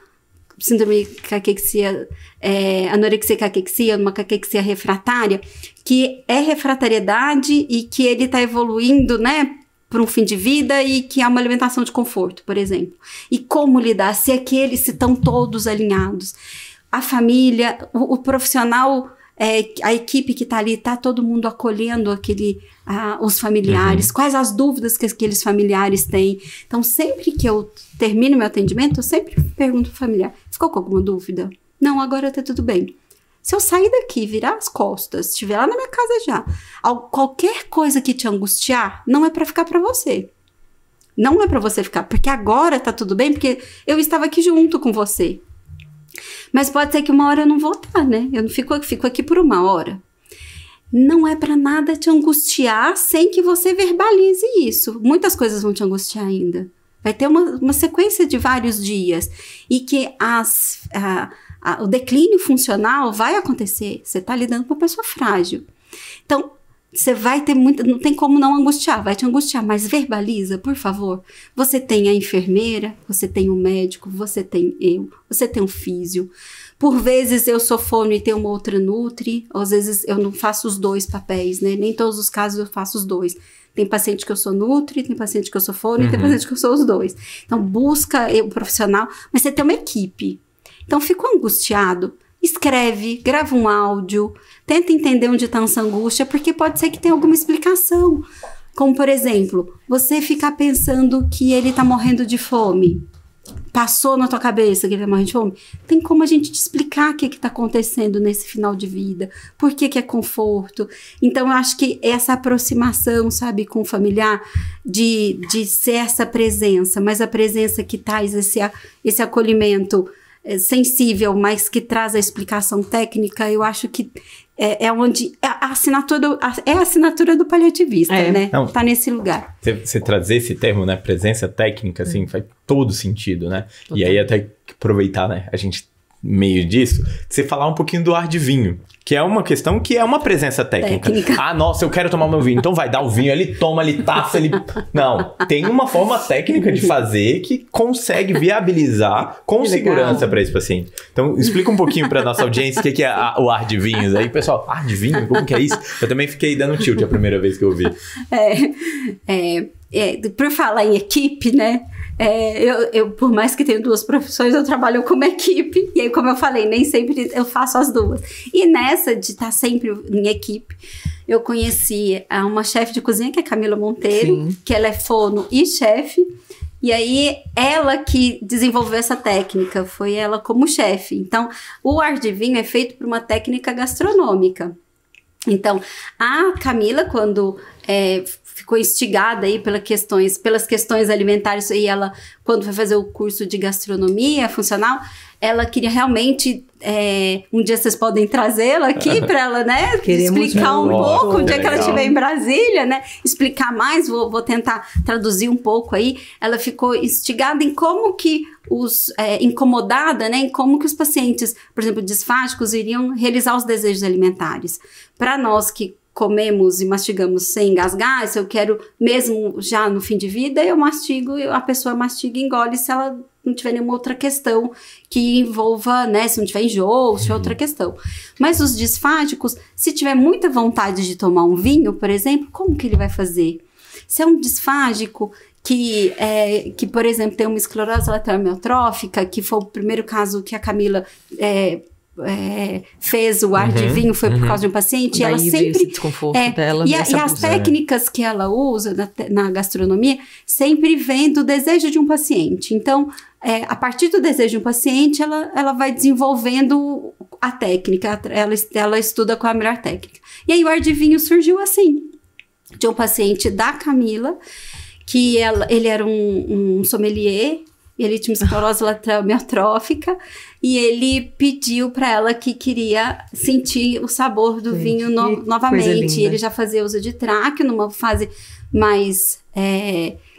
síndrome caquexia, anorexia caquexia, numa caquexia refratária, que é refratariedade e que ele está evoluindo, né, para um fim de vida e que é uma alimentação de conforto, por exemplo. E como lidar se estão todos alinhados? A família, o profissional, a equipe que está ali, está todo mundo acolhendo os familiares, quais as dúvidas que aqueles familiares têm. Então, sempre que eu termino meu atendimento, eu sempre pergunto pro familiar, ficou com alguma dúvida? Não, agora tá tudo bem. Se eu sair daqui, virar as costas, estiver lá na minha casa já, qualquer coisa que te angustiar, não é para ficar para você. Não é para você ficar, porque agora tá tudo bem, porque eu estava aqui junto com você. Mas pode ser que uma hora eu não vou estar, né? Eu não fico aqui por uma hora. Não é para nada te angustiar sem que você verbalize isso. Muitas coisas vão te angustiar ainda. Vai ter uma sequência de vários dias. E que o declínio funcional vai acontecer. Você está lidando com uma pessoa frágil. Então, você vai ter não tem como não angustiar, vai te angustiar, mas verbaliza, por favor. Você tem a enfermeira, você tem o médico, você tem você tem um físio. Por vezes eu sou fono e tenho uma outra nutri, às vezes eu não faço os dois papéis, né? Nem todos os casos eu faço os dois. Tem paciente que eu sou nutri, tem paciente que eu sou fono e tem paciente que eu sou os dois. Então busca o profissional, mas você tem uma equipe. Então ficou angustiado, escreve, grava um áudio, tenta entender onde está essa angústia, porque pode ser que tenha alguma explicação. Como, por exemplo, você ficar pensando que ele está morrendo de fome. Passou na tua cabeça que ele está morrendo de fome? Tem como a gente te explicar o que está acontecendo nesse final de vida? Por que é conforto? Então, eu acho que essa aproximação, sabe, com o familiar, de ser essa presença, mas a presença que traz esse acolhimento sensível, mas que traz a explicação técnica, eu acho que é onde a assinatura do paliativista, né? Não. Tá nesse lugar. Você trazer esse termo, né? Presença técnica, assim, faz todo sentido, né? Total. E aí até aproveitar, né? A gente meio disso, você falar um pouquinho do ar de vinho, que é uma questão que é uma presença técnica. Ah, nossa, eu quero tomar meu vinho. Então vai dar o vinho, ele toma, ele taça, ele... Não, tem uma forma técnica de fazer que consegue viabilizar com segurança para esse paciente. Então, explica um pouquinho para nossa audiência o que é o ar de vinhos. Aí, pessoal, ar de vinho? Como que é isso? Eu também fiquei dando tilt a primeira vez que eu ouvi. Por falar em equipe, né? Eu, por mais que tenha 2 profissões, eu trabalho como equipe. E aí, como eu falei, nem sempre eu faço as 2. E nessa de estar sempre em equipe, eu conheci uma chefe de cozinha, que é Camila Monteiro, que ela é fono e chefe. E aí, ela que desenvolveu essa técnica, foi ela como chefe. Então, o ar de vinho é feito por uma técnica gastronômica. Então, a Camila, quando ficou instigada aí pelas questões alimentares, e ela, quando foi fazer o curso de gastronomia funcional, ela queria realmente, um dia vocês podem trazê-la aqui para ela, né, explicar um pouco, o dia que ela estiver em Brasília, né, explicar mais, vou tentar traduzir um pouco aí. Ela ficou instigada em como que incomodada, né, em como que os pacientes, por exemplo, disfágicos, iriam realizar os desejos alimentares. Para nós que comemos e mastigamos sem engasgar, se eu quero mesmo já no fim de vida, eu mastigo, a pessoa mastiga e engole se ela não tiver nenhuma outra questão que envolva, né, se não tiver enjoo, se tiver outra questão. Mas os disfágicos, se tiver muita vontade de tomar um vinho, por exemplo, como que ele vai fazer? Se é um disfágico que, por exemplo, tem uma esclerose lateral amiotrófica, que foi o primeiro caso que a Camila fez o ar de vinho, foi por causa de um paciente, e ela sempre... Esse desconforto dela. E as técnicas que ela usa na gastronomia sempre vem do desejo de um paciente. Então, a partir do desejo de um paciente, ela vai desenvolvendo a técnica, ela estuda qual é a melhor técnica. E aí o ar de vinho surgiu assim, de um paciente da Camila, que ele era um sommelier, e ele tinha esclerose lateral amiotrófica, e ele pediu para ela que queria sentir o sabor do vinho novamente. Ele já fazia uso de tráqueo numa fase mais...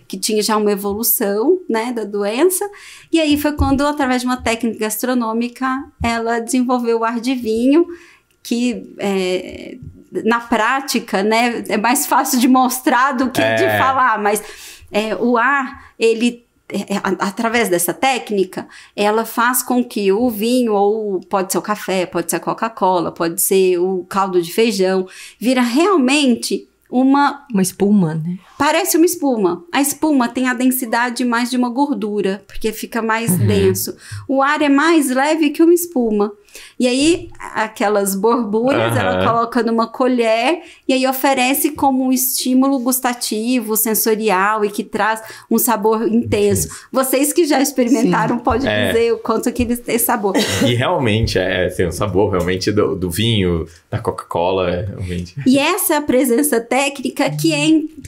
que tinha já uma evolução, né, da doença. E aí foi quando, através de uma técnica gastronômica, ela desenvolveu o ar de vinho, que... na prática, né, é mais fácil de mostrar do que de falar, mas o ar, ele... através dessa técnica, ela faz com que o vinho, ou pode ser o café, pode ser a Coca-Cola, pode ser o caldo de feijão, vira realmente uma espuma, né? Parece uma espuma. A espuma tem a densidade mais de uma gordura, porque fica mais denso. O ar é mais leve que uma espuma. E aí, aquelas borbulhas, ela coloca numa colher e aí oferece como um estímulo gustativo, sensorial e que traz um sabor intenso. Vocês que já experimentaram podem dizer o quanto que eles têm sabor. E realmente, tem um sabor realmente do vinho, da Coca-Cola, realmente. E essa é a presença técnica que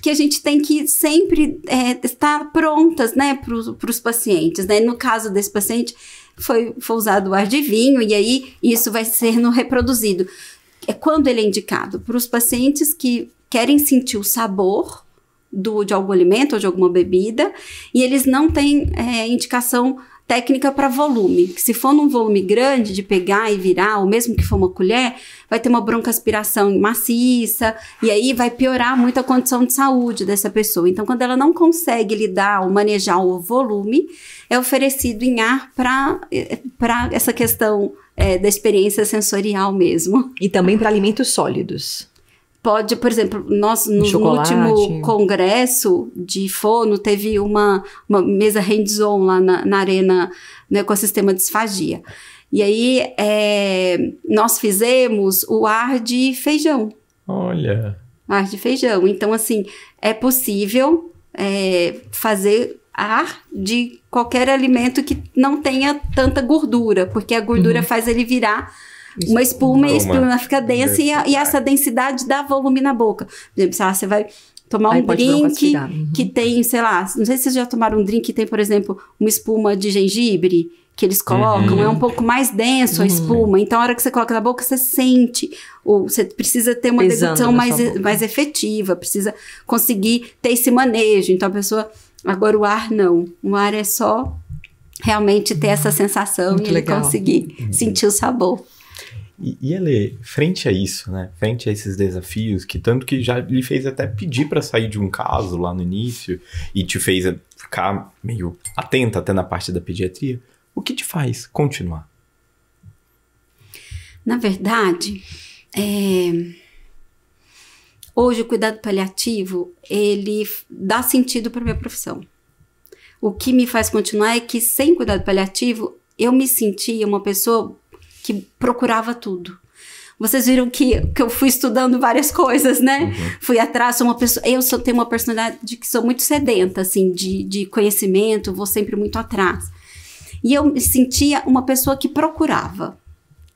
a gente tem que sempre estar prontas, né, para os pacientes, né? No caso desse paciente, foi usado o ar de vinho, e aí isso vai sendo reproduzido. Quando ele é indicado? Para os pacientes que querem sentir o sabor de algum alimento ou de alguma bebida, e eles não têm indicação técnica para volume. Se for num volume grande, de pegar e virar, ou mesmo que for uma colher, vai ter uma broncoaspiração maciça, e aí vai piorar muito a condição de saúde dessa pessoa. Então, quando ela não consegue lidar ou manejar o volume, é oferecido em ar para essa questão da experiência sensorial mesmo. E também para alimentos sólidos. Pode, por exemplo, nós no último congresso de fono teve uma mesa hands-on lá na arena, no ecossistema Disfagia. E aí nós fizemos o ar de feijão. Olha! Ar de feijão. Então, assim, é possível fazer ar de qualquer alimento que não tenha tanta gordura, porque a gordura faz ele virar uma espuma, e a espuma fica densa, e essa densidade dá volume na boca. Por exemplo, sei lá, você vai tomar um drink que tem, sei lá, não sei se vocês já tomaram um drink que tem, por exemplo, uma espuma de gengibre, que eles colocam, é um pouco mais denso a espuma. Então, a hora que você coloca na boca, você sente. Ou você precisa ter uma degustação mais efetiva, precisa conseguir ter esse manejo. Então, a pessoa... Agora, o ar, não. O ar é só realmente ter essa sensação muito e legal. Conseguir sentir o sabor. E Elê, frente a isso, né? Frente a esses desafios, que tanto que já lhe fez até pedir para sair de um caso lá no início e te fez ficar meio atenta até na parte da pediatria, o que te faz continuar? Na verdade, hoje o cuidado paliativo, ele dá sentido para minha profissão. O que me faz continuar é que sem cuidado paliativo, eu me sentia uma pessoa que procurava tudo. Vocês viram que eu fui estudando várias coisas, né? Fui atrás, sou uma pessoa... tenho uma personalidade que sou muito sedenta, assim, de conhecimento, vou sempre muito atrás. E eu me sentia uma pessoa que procurava.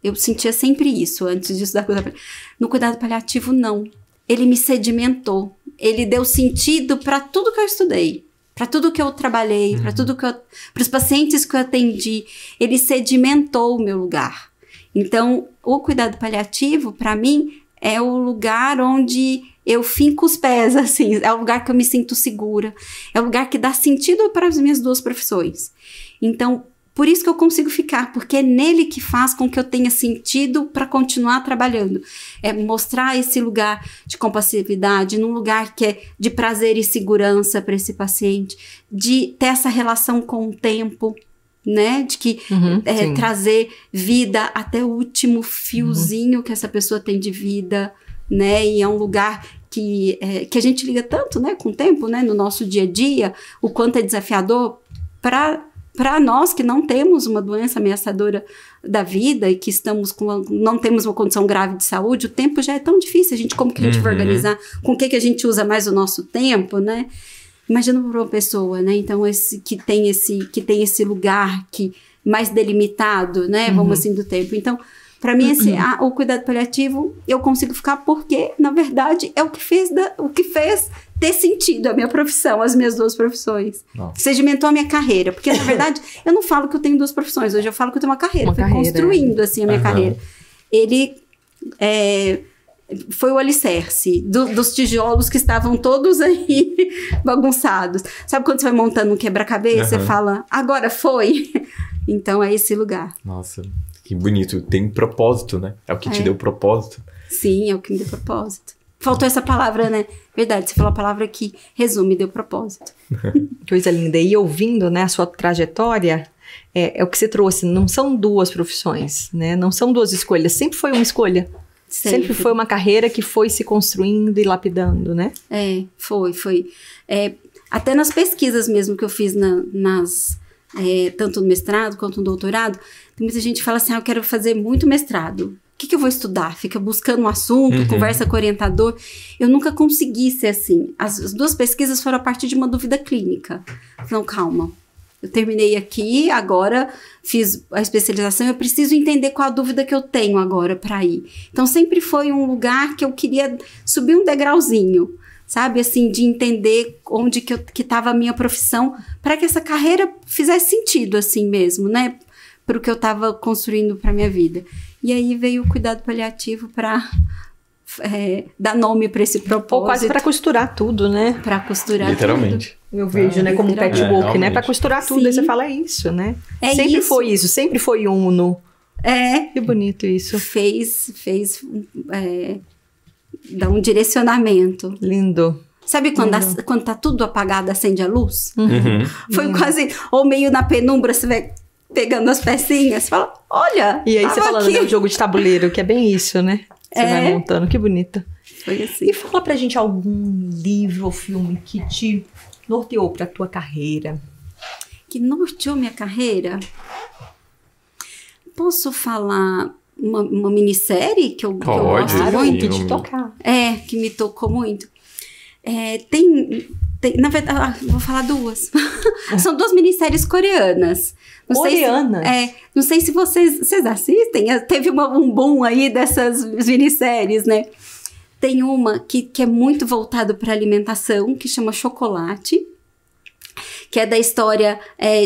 Eu sentia sempre isso, antes disso da cuidado paliativo. No cuidado paliativo, não. Ele me sedimentou. Ele deu sentido para tudo que eu estudei. Para tudo que eu trabalhei, para os pacientes que eu atendi. Ele sedimentou o meu lugar. Então, o cuidado paliativo, para mim, é o lugar onde eu finco os pés, assim. É o lugar que eu me sinto segura. É o lugar que dá sentido para as minhas duas profissões. Então, por isso que eu consigo ficar, porque é nele que faz com que eu tenha sentido para continuar trabalhando. É mostrar esse lugar de compassividade, num lugar que é de prazer e segurança para esse paciente, de ter essa relação com o tempo, né? De que trazer vida até o último fiozinho que essa pessoa tem de vida, né? E é um lugar que a gente liga tanto, né, com o tempo, né, no nosso dia a dia, o quanto é desafiador para nós que não temos uma doença ameaçadora da vida e que não temos uma condição grave de saúde, o tempo já é tão difícil. Como que a gente vai organizar? Com o que a gente usa mais o nosso tempo, né? Imagina para uma pessoa, né? Então, que tem esse lugar mais delimitado, né? Vamos assim, do tempo. Então, para mim, o cuidado paliativo, eu consigo ficar porque, na verdade, é o que fez ter sentido a minha profissão, as minhas duas profissões. Sedimentou a minha carreira. Porque, na verdade, eu não falo que eu tenho duas profissões. Hoje eu falo que eu tenho uma carreira. Fui construindo, assim, a minha carreira. Ele foi o alicerce dos tijolos que estavam todos aí bagunçados. Sabe quando você vai montando um quebra-cabeça, você fala, agora foi? Então, é esse lugar. Nossa, que bonito. Tem propósito, né? É o que te deu propósito. Sim, é o que me deu propósito. Faltou essa palavra, né? Verdade, você falou a palavra que resume, deu propósito. Coisa linda. E ouvindo, né, a sua trajetória, é o que você trouxe. Não são duas profissões, né? Não são duas escolhas. Sempre foi uma escolha. Sempre foi uma carreira que foi se construindo e lapidando, né? Foi. Até nas pesquisas mesmo que eu fiz tanto no mestrado quanto no doutorado, tem muita gente que fala assim, eu quero fazer muito mestrado. O que eu vou estudar? Fica buscando um assunto, conversa com o orientador. Eu nunca consegui ser assim. As duas pesquisas foram a partir de uma dúvida clínica. Não, calma. Eu terminei aqui, agora fiz a especialização, eu preciso entender qual a dúvida que eu tenho agora para ir. Então, sempre foi um lugar que eu queria subir um degrauzinho, sabe? Assim, de entender onde que estava a minha profissão, para que essa carreira fizesse sentido, assim mesmo, né? Para o que eu estava construindo para minha vida. E aí veio o cuidado paliativo para dar nome para esse propósito. Ou quase para costurar tudo, né? Para costurar literalmente. tudo. Eu vejo, né, como um patchwork, né? Para costurar tudo. Aí você fala isso, né? Sempre isso. Foi isso, sempre foi uno. Que bonito isso. Fez dar um direcionamento. Lindo. Sabe quando tá tudo apagado, acende a luz? Foi quase, ou meio na penumbra, você vai pegando as pecinhas, fala, olha, e aí você falando do jogo de tabuleiro, que é bem isso, né? Você vai montando, que bonito. Foi assim. E fala pra gente algum livro ou filme que te norteou pra tua carreira. Que norteou minha carreira? Posso falar uma minissérie que eu gosto muito de tocar. Que me tocou muito. Na verdade, vou falar duas. São duas minisséries coreanas. Não sei se vocês assistem. Teve um boom aí dessas minisséries, né? Tem uma que é muito voltado para alimentação, que chama Chocolate, que é da história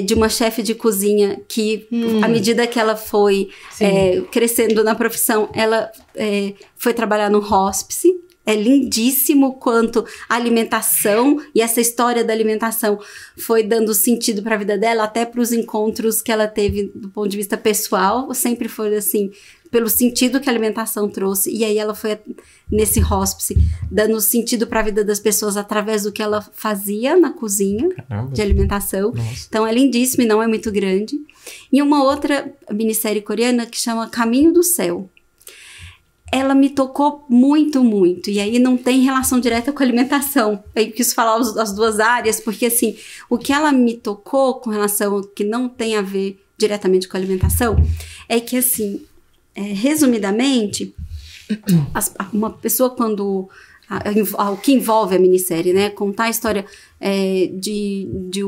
de uma chefe de cozinha que, à medida que ela foi crescendo na profissão, ela foi trabalhar no hospice. É lindíssimo quanto a alimentação e essa história da alimentação foi dando sentido para a vida dela, até para os encontros que ela teve do ponto de vista pessoal, sempre foi assim, pelo sentido que a alimentação trouxe. E aí ela foi nesse hospice dando sentido para a vida das pessoas através do que ela fazia na cozinha. Caramba. De alimentação. Nossa. Então é lindíssimo e não é muito grande. E uma outra minissérie coreana que chama Caminho do Céu. Ela me tocou muito, muito. E aí não tem relação direta com a alimentação. Eu quis falar as duas áreas, porque assim, o que ela me tocou com relação ao que não tem a ver diretamente com a alimentação, é que assim, resumidamente, uma pessoa quando... O que envolve a minissérie, né? Contar a história de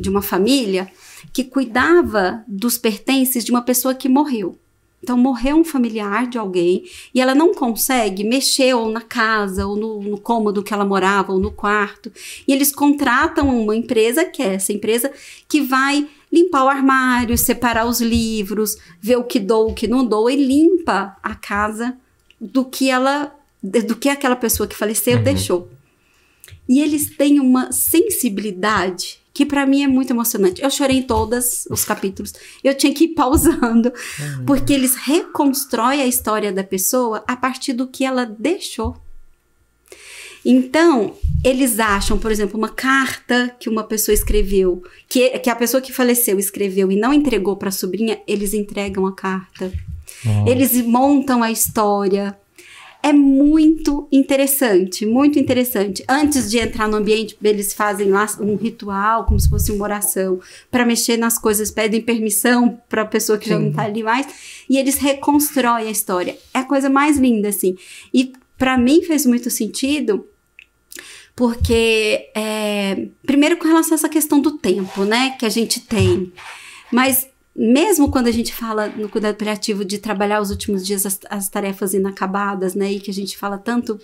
uma família que cuidava dos pertences de uma pessoa que morreu. Então, morreu um familiar de alguém e ela não consegue mexer ou na casa, ou no cômodo que ela morava, ou no quarto. E eles contratam uma empresa, que é essa empresa, que vai limpar o armário, separar os livros, ver o que dou, o que não dou, e limpa a casa do que aquela pessoa que faleceu deixou. E eles têm uma sensibilidade que para mim é muito emocionante. Eu chorei em todos os capítulos. Eu tinha que ir pausando, porque eles reconstroem a história da pessoa a partir do que ela deixou. Então, eles acham, por exemplo, uma carta que uma pessoa escreveu, que a pessoa que faleceu escreveu e não entregou para a sobrinha, eles entregam a carta. Eles montam a história. É muito interessante, muito interessante. Antes de entrar no ambiente, eles fazem lá um ritual, como se fosse uma oração, para mexer nas coisas, pedem permissão para a pessoa que já não está ali mais, e eles reconstroem a história. É a coisa mais linda, assim. E para mim fez muito sentido, porque, primeiro com relação a essa questão do tempo, né, que a gente tem, mas... Mesmo quando a gente fala no cuidado paliativo de trabalhar os últimos dias as tarefas inacabadas, né, e que a gente fala tanto,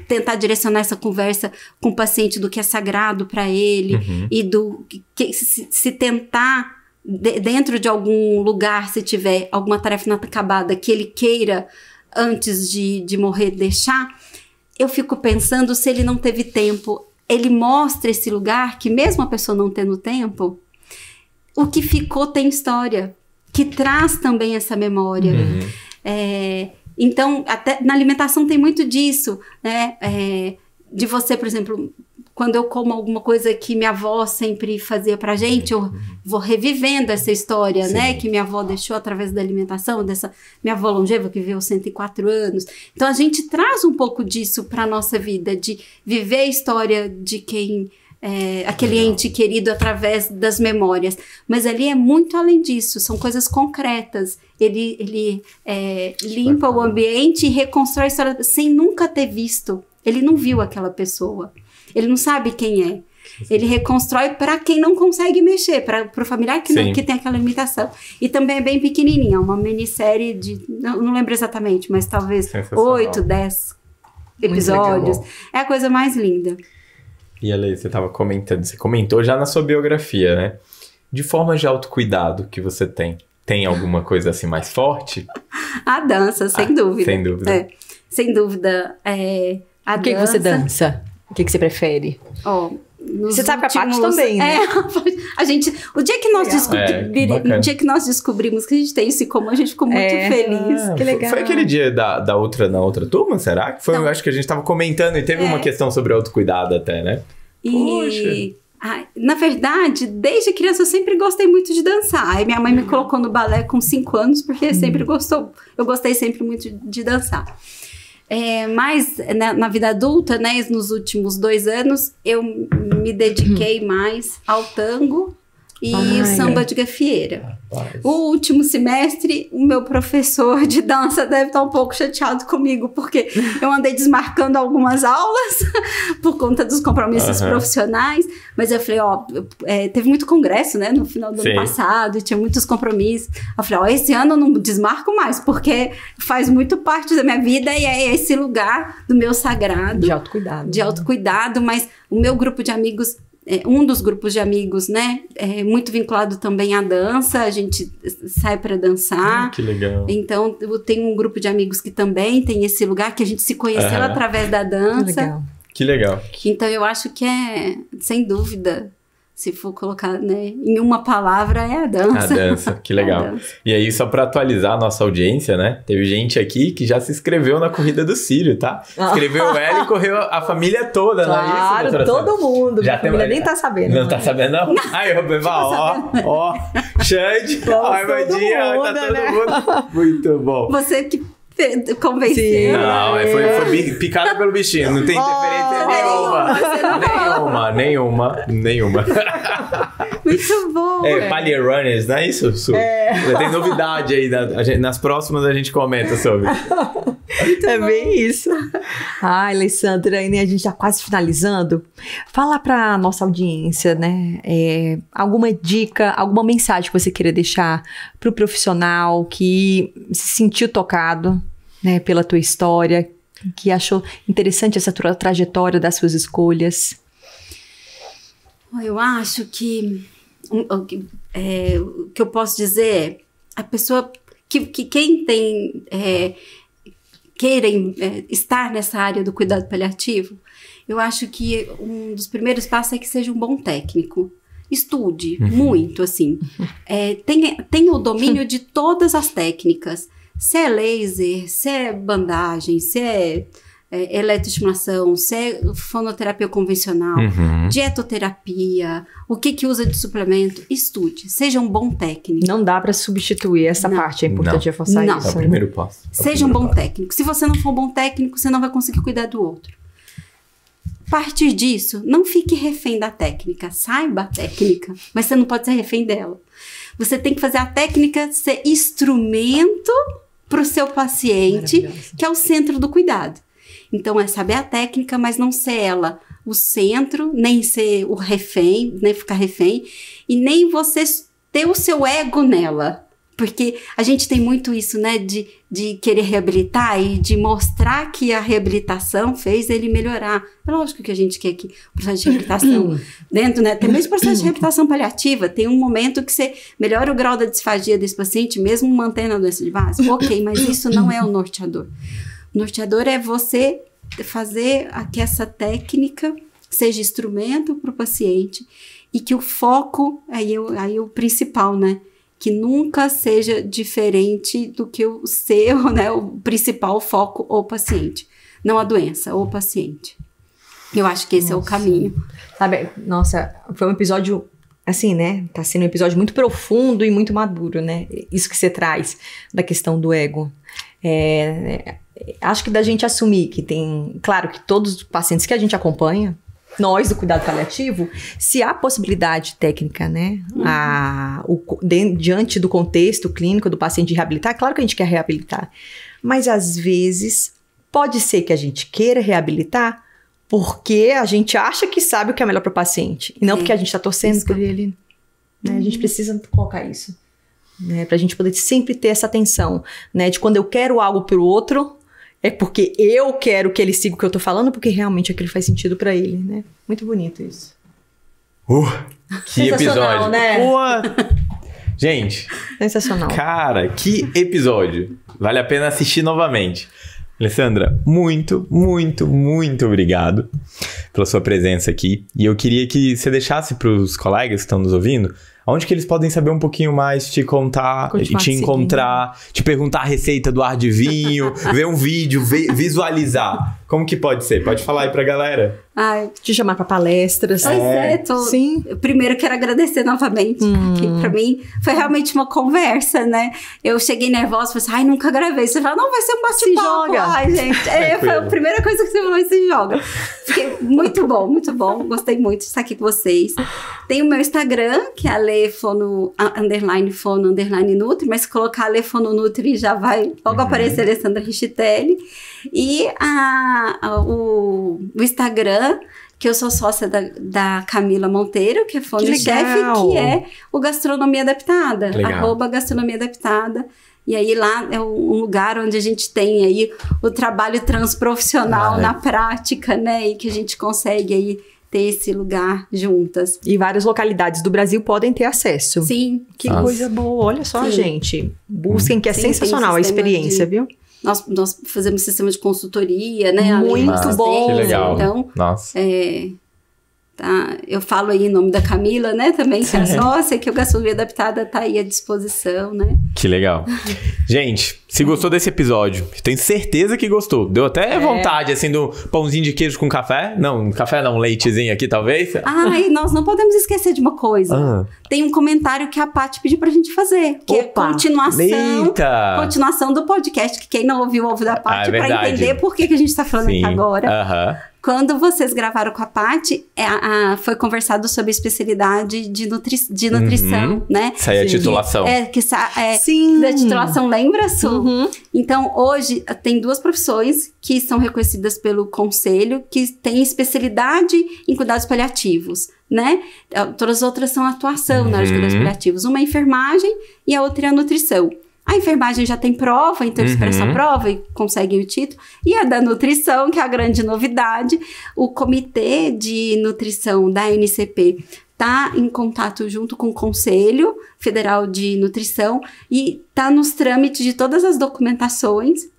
tentar direcionar essa conversa com o paciente do que é sagrado para ele, e do que se tentar, dentro de algum lugar, se tiver alguma tarefa inacabada que ele queira, antes de morrer, deixar, eu fico pensando se ele não teve tempo, ele mostra esse lugar que mesmo a pessoa não tendo tempo, o que ficou tem história, que traz também essa memória. Então, até na alimentação tem muito disso, né? De você, por exemplo, quando eu como alguma coisa que minha avó sempre fazia pra gente, eu vou revivendo essa história, né? Que minha avó deixou através da alimentação, dessa minha avó longeva que viveu 104 anos. Então, a gente traz um pouco disso pra nossa vida, de viver a história de quem... aquele ente querido através das memórias, mas ali é muito além disso, são coisas concretas, ele limpa o ambiente e reconstrói a história sem nunca ter visto, ele não viu aquela pessoa, ele não sabe quem é, ele reconstrói para quem não consegue mexer, para o familiar que tem aquela limitação, e também é bem pequenininha, uma minissérie de, não lembro exatamente, mas talvez 8, 10 episódios, é a coisa mais linda. E Ale, você comentou já na sua biografia, né? De forma de autocuidado que você tem alguma coisa assim mais forte? A dança, sem dúvida. Sem dúvida. Sem dúvida. O que você dança? O que você prefere? Você sabe que a Paty também, né? A gente, o dia que nós descobrimos que a gente tem isso em comum, a gente ficou muito feliz. Que legal. Foi aquele dia na outra turma, será? Que foi, eu acho que a gente tava comentando e teve uma questão sobre autocuidado até, né? Poxa. Na verdade, desde criança eu sempre gostei muito de dançar. Aí minha mãe me colocou no balé com 5 anos, porque eu gostei sempre muito de dançar. Mas na vida adulta, né, nos últimos 2 anos, eu me dediquei mais ao tango e o samba de gafieira. O último semestre, o meu professor de dança deve estar um pouco chateado comigo, porque eu andei desmarcando algumas aulas por conta dos compromissos profissionais, mas eu falei, teve muito congresso, né, no final do ano passado, e tinha muitos compromissos. Eu falei, esse ano eu não desmarco mais, porque faz muito parte da minha vida e é esse lugar do meu sagrado. De autocuidado. De autocuidado, mas o meu grupo de amigos um dos grupos de amigos, né, é muito vinculado também à dança, a gente sai para dançar. Que legal. Então, eu tenho um grupo de amigos que também tem esse lugar que a gente se conheceu através da dança. Que legal. Então, eu acho que sem dúvida, se for colocar, né, em uma palavra, é a dança. A dança, que legal. E aí, só para atualizar a nossa audiência, né? Teve gente aqui que já se inscreveu na corrida do Círio, tá? Escreveu ela e correu a família toda, claro, não é isso, doutora todo Sandra? mundo. Já A família nem tá sabendo. Não tá sabendo, não? Aí, Roberval, ó. Xande, Armadinha, tá todo mundo. Muito bom. Você que convenceu. Não, foi picada pelo bichinho. Não tem interferência nenhuma. Muito bom. Palha Runners, não é isso, Su? Tem novidade aí. Nas próximas a gente comenta sobre. É bem isso. Ai, Alessandra, a gente já quase finalizando. Fala pra nossa audiência, né? Alguma dica, alguma mensagem que você queira deixar pro profissional que se sentiu tocado, né, pela tua história, que achou interessante essa tua trajetória das suas escolhas? Eu acho que o que eu posso dizer é a pessoa que quem tem queira estar nessa área do cuidado paliativo, eu acho que um dos primeiros passos é que seja um bom técnico. Estude muito, assim. Tenha o domínio de todas as técnicas. Se é laser, se é bandagem, se é eletroestimulação, se é fonoterapia convencional, dietoterapia, o que usa de suplemento, estude. Seja um bom técnico. Não dá para substituir essa parte, é importante reforçar isso. É o primeiro passo. Seja um bom técnico. Se você não for um bom técnico, você não vai conseguir cuidar do outro. A partir disso, não fique refém da técnica. Saiba a técnica, mas você não pode ser refém dela. Você tem que fazer a técnica ser instrumento para o seu paciente, que é o centro do cuidado. Então, é saber a técnica, mas não ser ela o centro, nem ser o refém, nem ficar refém, e nem você ter o seu ego nela. Porque a gente tem muito isso, né, de querer reabilitar e de mostrar que a reabilitação fez ele melhorar. É lógico que a gente quer que o processo de reabilitação, dentro, né, tem mesmo processo de reabilitação paliativa, tem um momento que você melhora o grau da disfagia desse paciente, mesmo mantendo a doença de base. Ok, mas isso não é o norteador. O norteador é você fazer que essa técnica seja instrumento para o paciente e que o foco, aí o principal, né, que nunca seja diferente do que o seu, né, o principal foco, o paciente. Não a doença, o paciente. Eu acho que esse é o caminho. Sabe, nossa, foi um episódio, assim, né, tá sendo um episódio muito profundo e muito maduro, né, isso que você traz da questão do ego. Acho que da gente assumir que tem, claro que todos os pacientes que a gente acompanha, nós do cuidado paliativo, se há possibilidade técnica, né, diante do contexto clínico do paciente de reabilitar, claro que a gente quer reabilitar, mas às vezes pode ser que a gente queira reabilitar porque a gente acha que sabe o que é melhor para o paciente, e não porque a gente está torcendo por ele, né, a gente precisa colocar isso, né, para a gente poder sempre ter essa atenção, né, de quando eu quero algo para o outro, é porque eu quero que ele siga o que eu tô falando, porque realmente aquilo faz sentido pra ele, né? Muito bonito isso. Que episódio, né? Gente. Sensacional. Cara, que episódio. Vale a pena assistir novamente. Alessandra, muito, muito, muito obrigado pela sua presença aqui. E eu queria que você deixasse pros colegas que estão nos ouvindo onde que eles podem saber um pouquinho mais, te contar, te encontrar, te perguntar a receita do ar de vinho, ver um vídeo, visualizar. Como que pode ser? Pode falar aí pra galera. Te chamar pra palestras. Sim. Primeiro quero agradecer novamente, que pra mim foi realmente uma conversa, né? Eu cheguei nervosa, falei assim, nunca gravei. Você fala, não, vai ser um bate-papo. Ai, gente, foi a primeira coisa que você falou, se joga. Fiquei muito bom, gostei muito de estar aqui com vocês. Tem o meu Instagram, que é alefono, _fono_nutri, mas se colocar alefononutri já vai logo aparecer Alessandra Richitelli. E o Instagram, que eu sou sócia da Camila Monteiro, que é fono-chefe, que é o Gastronomia Adaptada, @Gastronomia Adaptada. E aí lá é um lugar onde a gente tem aí o trabalho transprofissional na prática, né? E que a gente consegue aí ter esse lugar juntas. E várias localidades do Brasil podem ter acesso. Sim. Que coisa boa. Olha só, gente. Busquem, que é sensacional a experiência, viu? Nós fazemos sistema de consultoria, né? Muito bom. Que legal. Então, nossa. Tá, eu falo aí em nome da Camila, né, também, que é sócia, que o Gastronomia Adaptada tá aí à disposição, né? Que legal. Gente, se gostou desse episódio, tenho certeza que gostou. Deu até vontade, assim, do pãozinho de queijo com café. Não, café não, um leitezinho aqui, talvez. E nós não podemos esquecer de uma coisa. Tem um comentário que a Paty pediu pra gente fazer, que é continuação do podcast, que quem não ouviu, ouve da Paty, pra entender por que a gente tá falando aqui agora. Quando vocês gravaram com a Paty, foi conversado sobre a especialidade de nutrição, né? Isso aí é a titulação. Sim. Da titulação, lembra, Su? Então, hoje, tem 2 profissões que são reconhecidas pelo Conselho, que têm especialidade em cuidados paliativos, né? Todas as outras são atuação na área de cuidados paliativos. Uma é a enfermagem e a outra é a nutrição. A enfermagem já tem prova, então eles prestam a prova e conseguem o título. E a da nutrição, que é a grande novidade, o Comitê de Nutrição da ANCP está em contato junto com o Conselho Federal de Nutrição e está nos trâmites de todas as documentações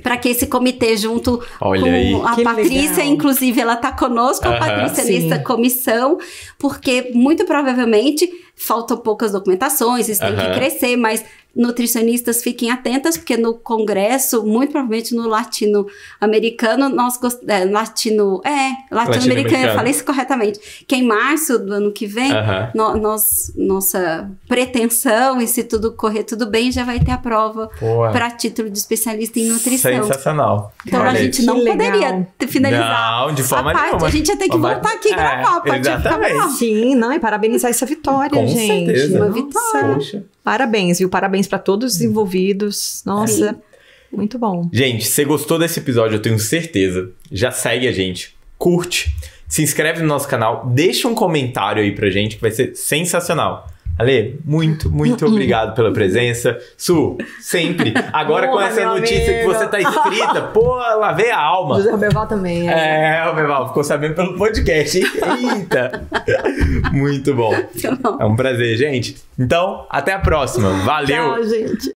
para que esse comitê junto com a Patrícia, legal. Inclusive ela está conosco, a Patrícia nessa comissão, porque muito provavelmente faltam poucas documentações, isso tem que crescer, mas nutricionistas fiquem atentas, porque no congresso, muito provavelmente no latino-americano, latino-americano, eu falei isso corretamente, que em março do ano que vem, nossa pretensão, e se tudo correr tudo bem, já vai ter a prova para título de especialista em nutrição. Sensacional. Então a gente não poderia finalizar. Não, de forma nenhuma. A gente ia ter que voltar aqui e gravar, pode ficar. Sim, não, e parabenizar essa vitória, gente. Certeza. Uma vitória. Poxa. Parabéns, viu? Parabéns para todos os envolvidos. Nossa, muito bom. Gente, se você gostou desse episódio, eu tenho certeza. Já segue a gente, curte, se inscreve no nosso canal, deixa um comentário aí pra gente que vai ser sensacional. Ale, muito obrigado pela presença. Su, sempre. Agora com essa notícia que você tá inscrita, pô, lavei a alma. José Roberval também. O Roberval ficou sabendo pelo podcast, hein? Eita! Muito bom. É um prazer, gente. Então, até a próxima. Valeu! Tchau, gente.